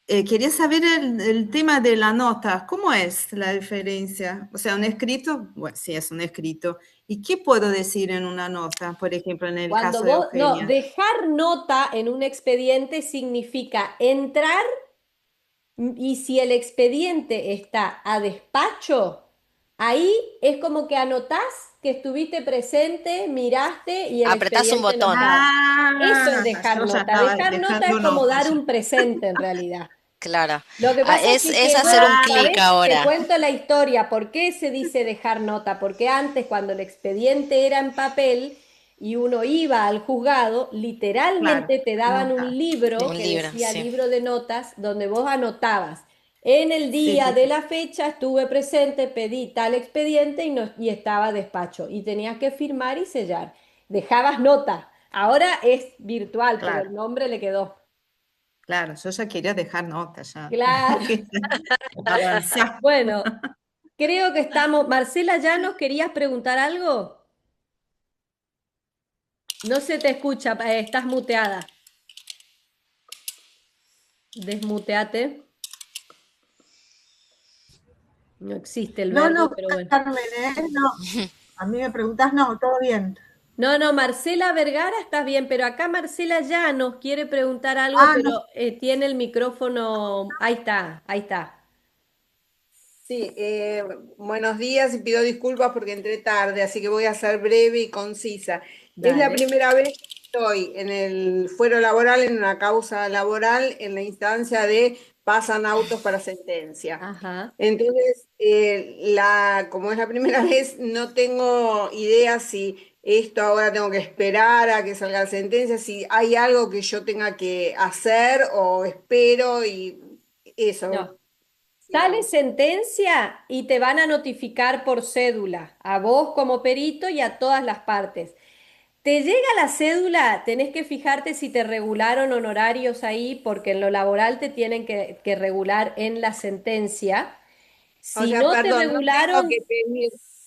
y quería saber el tema de la nota. ¿Cómo es la diferencia? O sea, un escrito, bueno, sí es un escrito. ¿Y qué puedo decir en una nota, por ejemplo, en el Cuando caso de vos, no, Eugenia? dejar nota en un expediente significa entrar y si el expediente está a despacho, ahí es como que anotás que estuviste presente, miraste y el Apretás un expediente no botón, estaba. Eso es Ah, dejar yo ya nota. estaba Dejar nota es dejando como nota dar ya. un presente en realidad. claro. Lo que Ah, pasa es es que hacer vos, un Ah, clic ¿sabés? Te ahora. cuento la historia. ¿Por qué se dice dejar nota? Porque antes, cuando el expediente era en papel y uno iba al juzgado, claro, literalmente te daban un nota. libro Un que libro, decía sí. libro de notas, donde vos anotabas. En el Sí, día sí, de sí. la fecha estuve presente, pedí tal expediente y, no, y estaba a despacho. Y tenías que firmar y sellar. Dejabas nota. Ahora es virtual, pero el Claro, nombre le quedó. claro, yo ya quería dejar nota ya. Claro. Avanzar. Bueno, creo que estamos. Marcela, ¿ya nos querías preguntar algo? No se te escucha, estás muteada. Desmuteate. No existe el No, verbo, no, pero bueno. Carmen, no. A mí me preguntás, no, todo bien. No, no, Marcela Vergara estás bien, pero acá Marcela ya nos quiere preguntar algo, Ah, no, pero tiene el micrófono. Ahí está, ahí está. Sí, buenos días y pido disculpas porque entré tarde, así que voy a ser breve y concisa. Es la Dale. primera vez estoy en el fuero laboral, en una causa laboral, en la instancia de pasan autos para sentencia. Ajá. Entonces, como es la primera vez, no tengo idea si esto ahora tengo que esperar a que salga la sentencia, si hay algo que yo tenga que hacer o espero y No. eso, Sale digamos. sentencia y te van a notificar por cédula, a vos como perito y a todas las partes. Te llega la cédula, tenés que fijarte si te regularon honorarios ahí, porque en lo laboral te tienen que regular en la sentencia. O Si sea, no te perdón, regularon,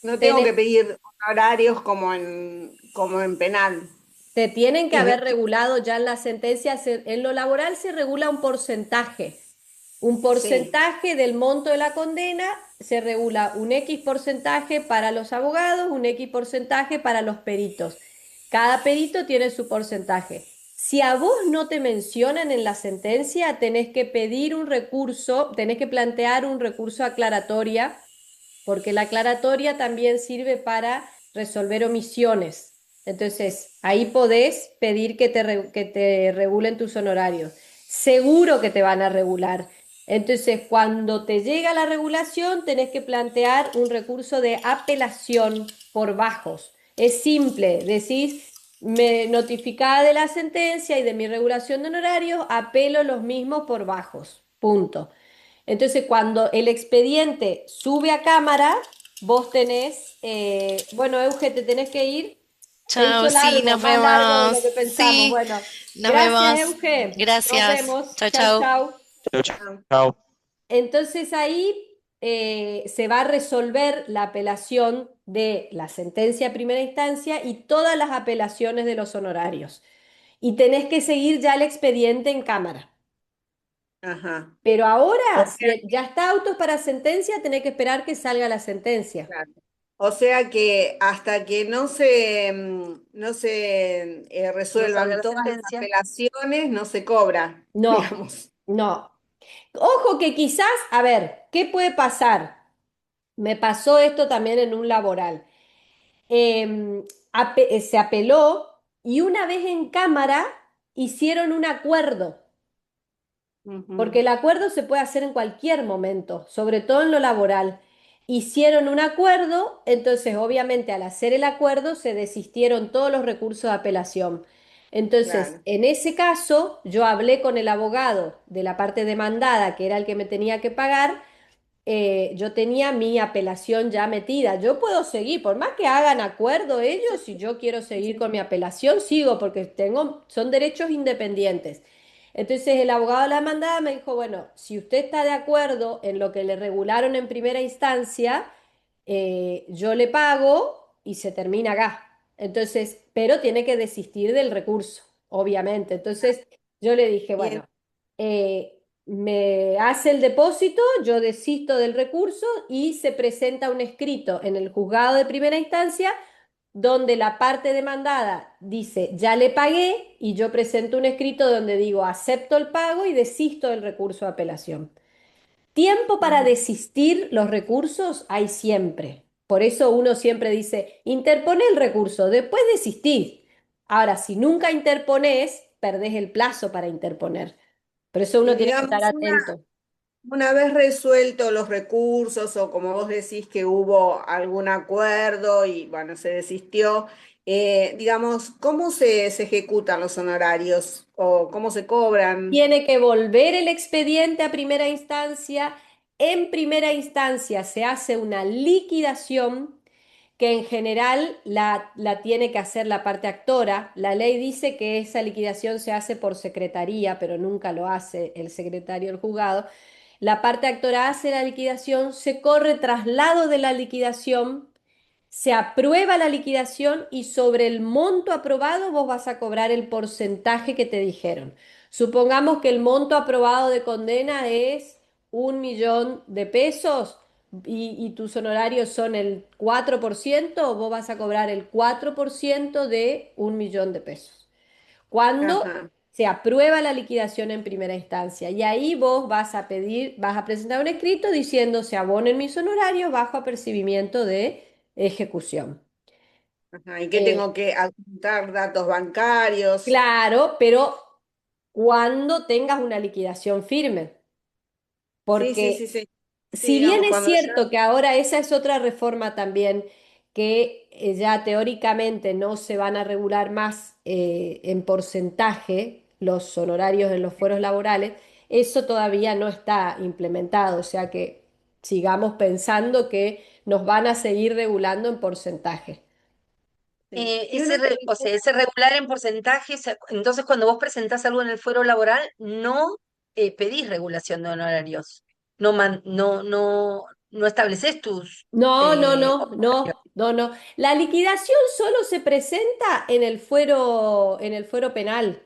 no tengo que tenés, pedir horarios como en penal. te tienen que Es haber decir, regulado ya en la sentencia. En lo laboral se regula un porcentaje. Un sí, porcentaje del monto de la condena, se regula un X porcentaje para los abogados, un X porcentaje para los peritos. Cada perito tiene su porcentaje. Si a vos no te mencionan en la sentencia, tenés que pedir un recurso, tenés que plantear un recurso aclaratoria, porque la aclaratoria también sirve para resolver omisiones. Entonces, ahí podés pedir que te regulen tus honorarios. Seguro que te van a regular. Entonces, cuando te llega la regulación, tenés que plantear un recurso de apelación por bajos. Es simple, decís, me notificada de la sentencia y de mi regulación de honorarios, apelo los mismos por bajos. Punto. Entonces, cuando el expediente sube a cámara, vos tenés, bueno, Euge, te tenés que ir. Se Chao, hizo sí, largo, nos más largo de vemos. lo que pensamos. Sí, Bueno, nos gracias, vemos. Euge. Nos Gracias. vemos. Chao, Chau, chao. chau. Chau, ah, chau. Entonces ahí se va a resolver la apelación de la sentencia de primera instancia y todas las apelaciones de los honorarios. Y tenés que seguir ya el expediente en cámara. ajá. Pero O ahora, sea, si ya está autos para sentencia, tenés que esperar que salga la sentencia. claro. O sea que hasta que no se No salga resuelvan la todas las sentencia. apelaciones, no se cobra, No, digamos. no. Ojo que quizás, a ver, ¿qué puede pasar? Me pasó esto también en un laboral. Se apeló y una vez en cámara hicieron un acuerdo. Porque Ujú, el acuerdo se puede hacer en cualquier momento, sobre todo en lo laboral. Hicieron un acuerdo, entonces obviamente al hacer el acuerdo se desistieron todos los recursos de apelación. Entonces, claro. en ese caso, yo hablé con el abogado de la parte demandada, que era el que me tenía que pagar. Yo tenía mi apelación ya metida. Yo puedo seguir, por más que hagan acuerdo ellos, si yo quiero seguir con mi apelación, sigo, porque son derechos independientes. Entonces el abogado de la demandada me dijo, bueno, si usted está de acuerdo en lo que le regularon en primera instancia, yo le pago y se termina acá. Entonces, pero tiene que desistir del recurso, obviamente. Entonces yo le dije, Y en- bueno, me hace el depósito, yo desisto del recurso y se presenta un escrito en el juzgado de primera instancia donde la parte demandada dice, ya le pagué, y yo presento un escrito donde digo, acepto el pago y desisto del recurso de apelación. Tiempo para ujú. desistir los recursos hay siempre. Por eso uno siempre dice, interpone el recurso, después desistís. Ahora, si nunca interponés, perdés el plazo para interponer. Por eso Y uno tiene que estar digamos, atento. una vez resuelto los recursos o como vos decís que hubo algún acuerdo y bueno, se desistió, digamos, ¿cómo se ejecutan los honorarios o cómo se cobran? Tiene que volver el expediente a primera instancia. En primera instancia se hace una liquidación que en general la tiene que hacer la parte actora. La ley dice que esa liquidación se hace por secretaría, pero nunca lo hace el secretario del juzgado. La parte actora hace la liquidación, se corre traslado de la liquidación, se aprueba la liquidación y sobre el monto aprobado vos vas a cobrar el porcentaje que te dijeron. Supongamos que el monto aprobado de condena es 1 millón de pesos y tus honorarios son el 4%, vos vas a cobrar el 4% de 1 millón de pesos. Cuando Ajá. se aprueba la liquidación en primera instancia y ahí vos vas a pedir, vas a presentar un escrito diciendo se abonen mis honorarios bajo apercibimiento de ejecución. Ajá, ¿y qué Eh, tengo que adjuntar datos bancarios? claro, pero cuando tengas una liquidación firme, Sí, sí, porque sí, sí. Sí, si bien digamos, es cuando ya... cierto que ahora esa es otra reforma también, que ya teóricamente no se van a regular más en porcentaje los honorarios en los fueros laborales, eso todavía no está implementado, o sea que sigamos pensando que nos van a seguir regulando en porcentaje. Sí. Y Ese, una o sea, consulta, ese regular en porcentaje, entonces cuando vos presentás algo en el fuero laboral, no pedís regulación de honorarios, no estableces tus No, no, no, honorarios. no, no, no. La liquidación solo se presenta en el fuero penal.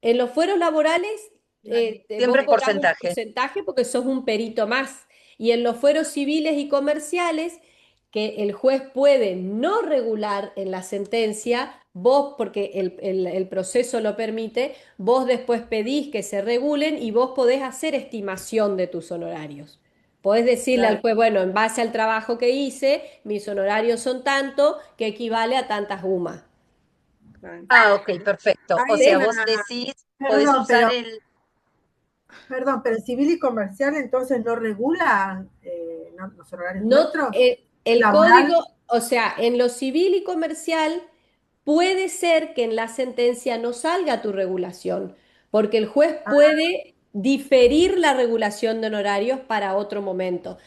En los fueros laborales, vos Siempre es cobrás un porcentaje. porcentaje porque sos un perito más. Y en los fueros civiles y comerciales, que el juez puede no regular en la sentencia, vos, porque el proceso lo permite, vos después pedís que se regulen y vos podés hacer estimación de tus honorarios. Podés decirle al claro, juez, bueno, en base al trabajo que hice, mis honorarios son tanto, que equivale a tantas UMA. claro. Ah, ok, perfecto. O Hay sea, ¿Sí? una, vos decís, podés Perdón, usar pero, el... perdón, pero civil y comercial entonces no regulan los horarios No, nuestros. el código, Laboral. o sea, en lo civil y comercial puede ser que en la sentencia no salga tu regulación, porque el juez puede diferir la regulación de honorarios para otro momento.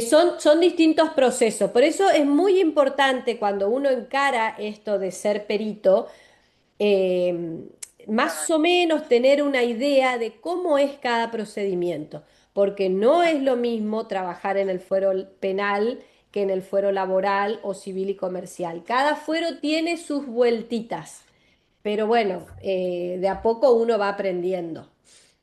Son distintos procesos, por eso es muy importante cuando uno encara esto de ser perito, eh, más o menos tener una idea de cómo es cada procedimiento, porque no es lo mismo trabajar en el fuero penal que en el fuero laboral o civil y comercial. Cada fuero tiene sus vueltitas, pero bueno, de a poco uno va aprendiendo.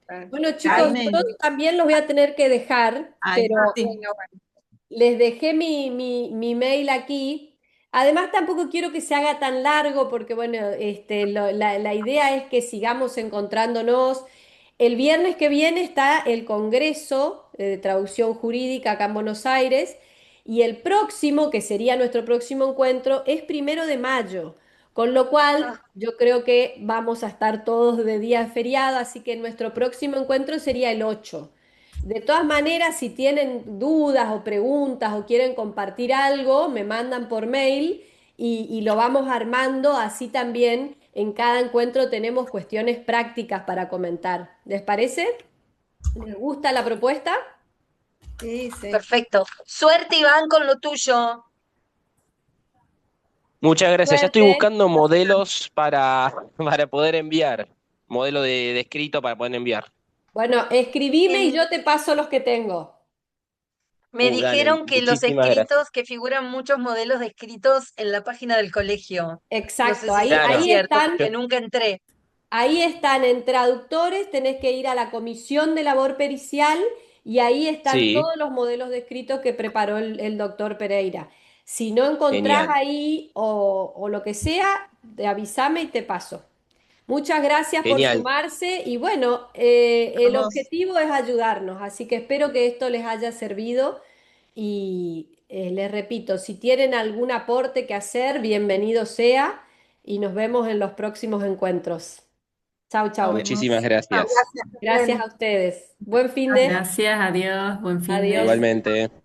claro. Bueno, chicos, Carmen, yo también los voy a tener que dejar, ay, pero sí. Venga, bueno. les dejé mi mail aquí. Además, tampoco quiero que se haga tan largo porque, bueno, la idea es que sigamos encontrándonos. El viernes que viene está el Congreso de Traducción Jurídica acá en Buenos Aires y el próximo, que sería nuestro próximo encuentro, es 1 de mayo. Con lo cual, Ah, yo creo que vamos a estar todos de día feriado, así que nuestro próximo encuentro sería el 8. De todas maneras, si tienen dudas o preguntas o quieren compartir algo, me mandan por mail y lo vamos armando. Así también en cada encuentro tenemos cuestiones prácticas para comentar. ¿Les parece? ¿Les gusta la propuesta? Sí, sí. perfecto. Suerte, Iván, con lo tuyo. Muchas gracias. Ya estoy Suerte. buscando modelos para poder enviar. Modelo de escrito para poder enviar. Bueno, escribime y En- yo te paso los que tengo. Me Dale, dijeron que los muchísimas gracias. escritos, que figuran muchos modelos de escritos en la página del colegio. No sé Exacto, si ahí, será Claro. cierto, porque nunca entré. ahí están en traductores, tenés que ir a la comisión de labor pericial y ahí están Sí, todos los modelos de escrito que preparó el doctor Pereira. Si no encontrás genial, ahí o lo que sea, te avísame y te paso. Muchas gracias por genial. sumarse y bueno, el Vamos. objetivo es ayudarnos, así que espero que esto les haya servido y les repito, si tienen algún aporte que hacer, bienvenido sea y nos vemos en los próximos encuentros. Chau, Nos chau. Muchísimas vemos. gracias. Gracias, Gracias Carmen. a ustedes. Buen fin de. Gracias. Gracias, adiós, buen fin de... Adiós. Igualmente.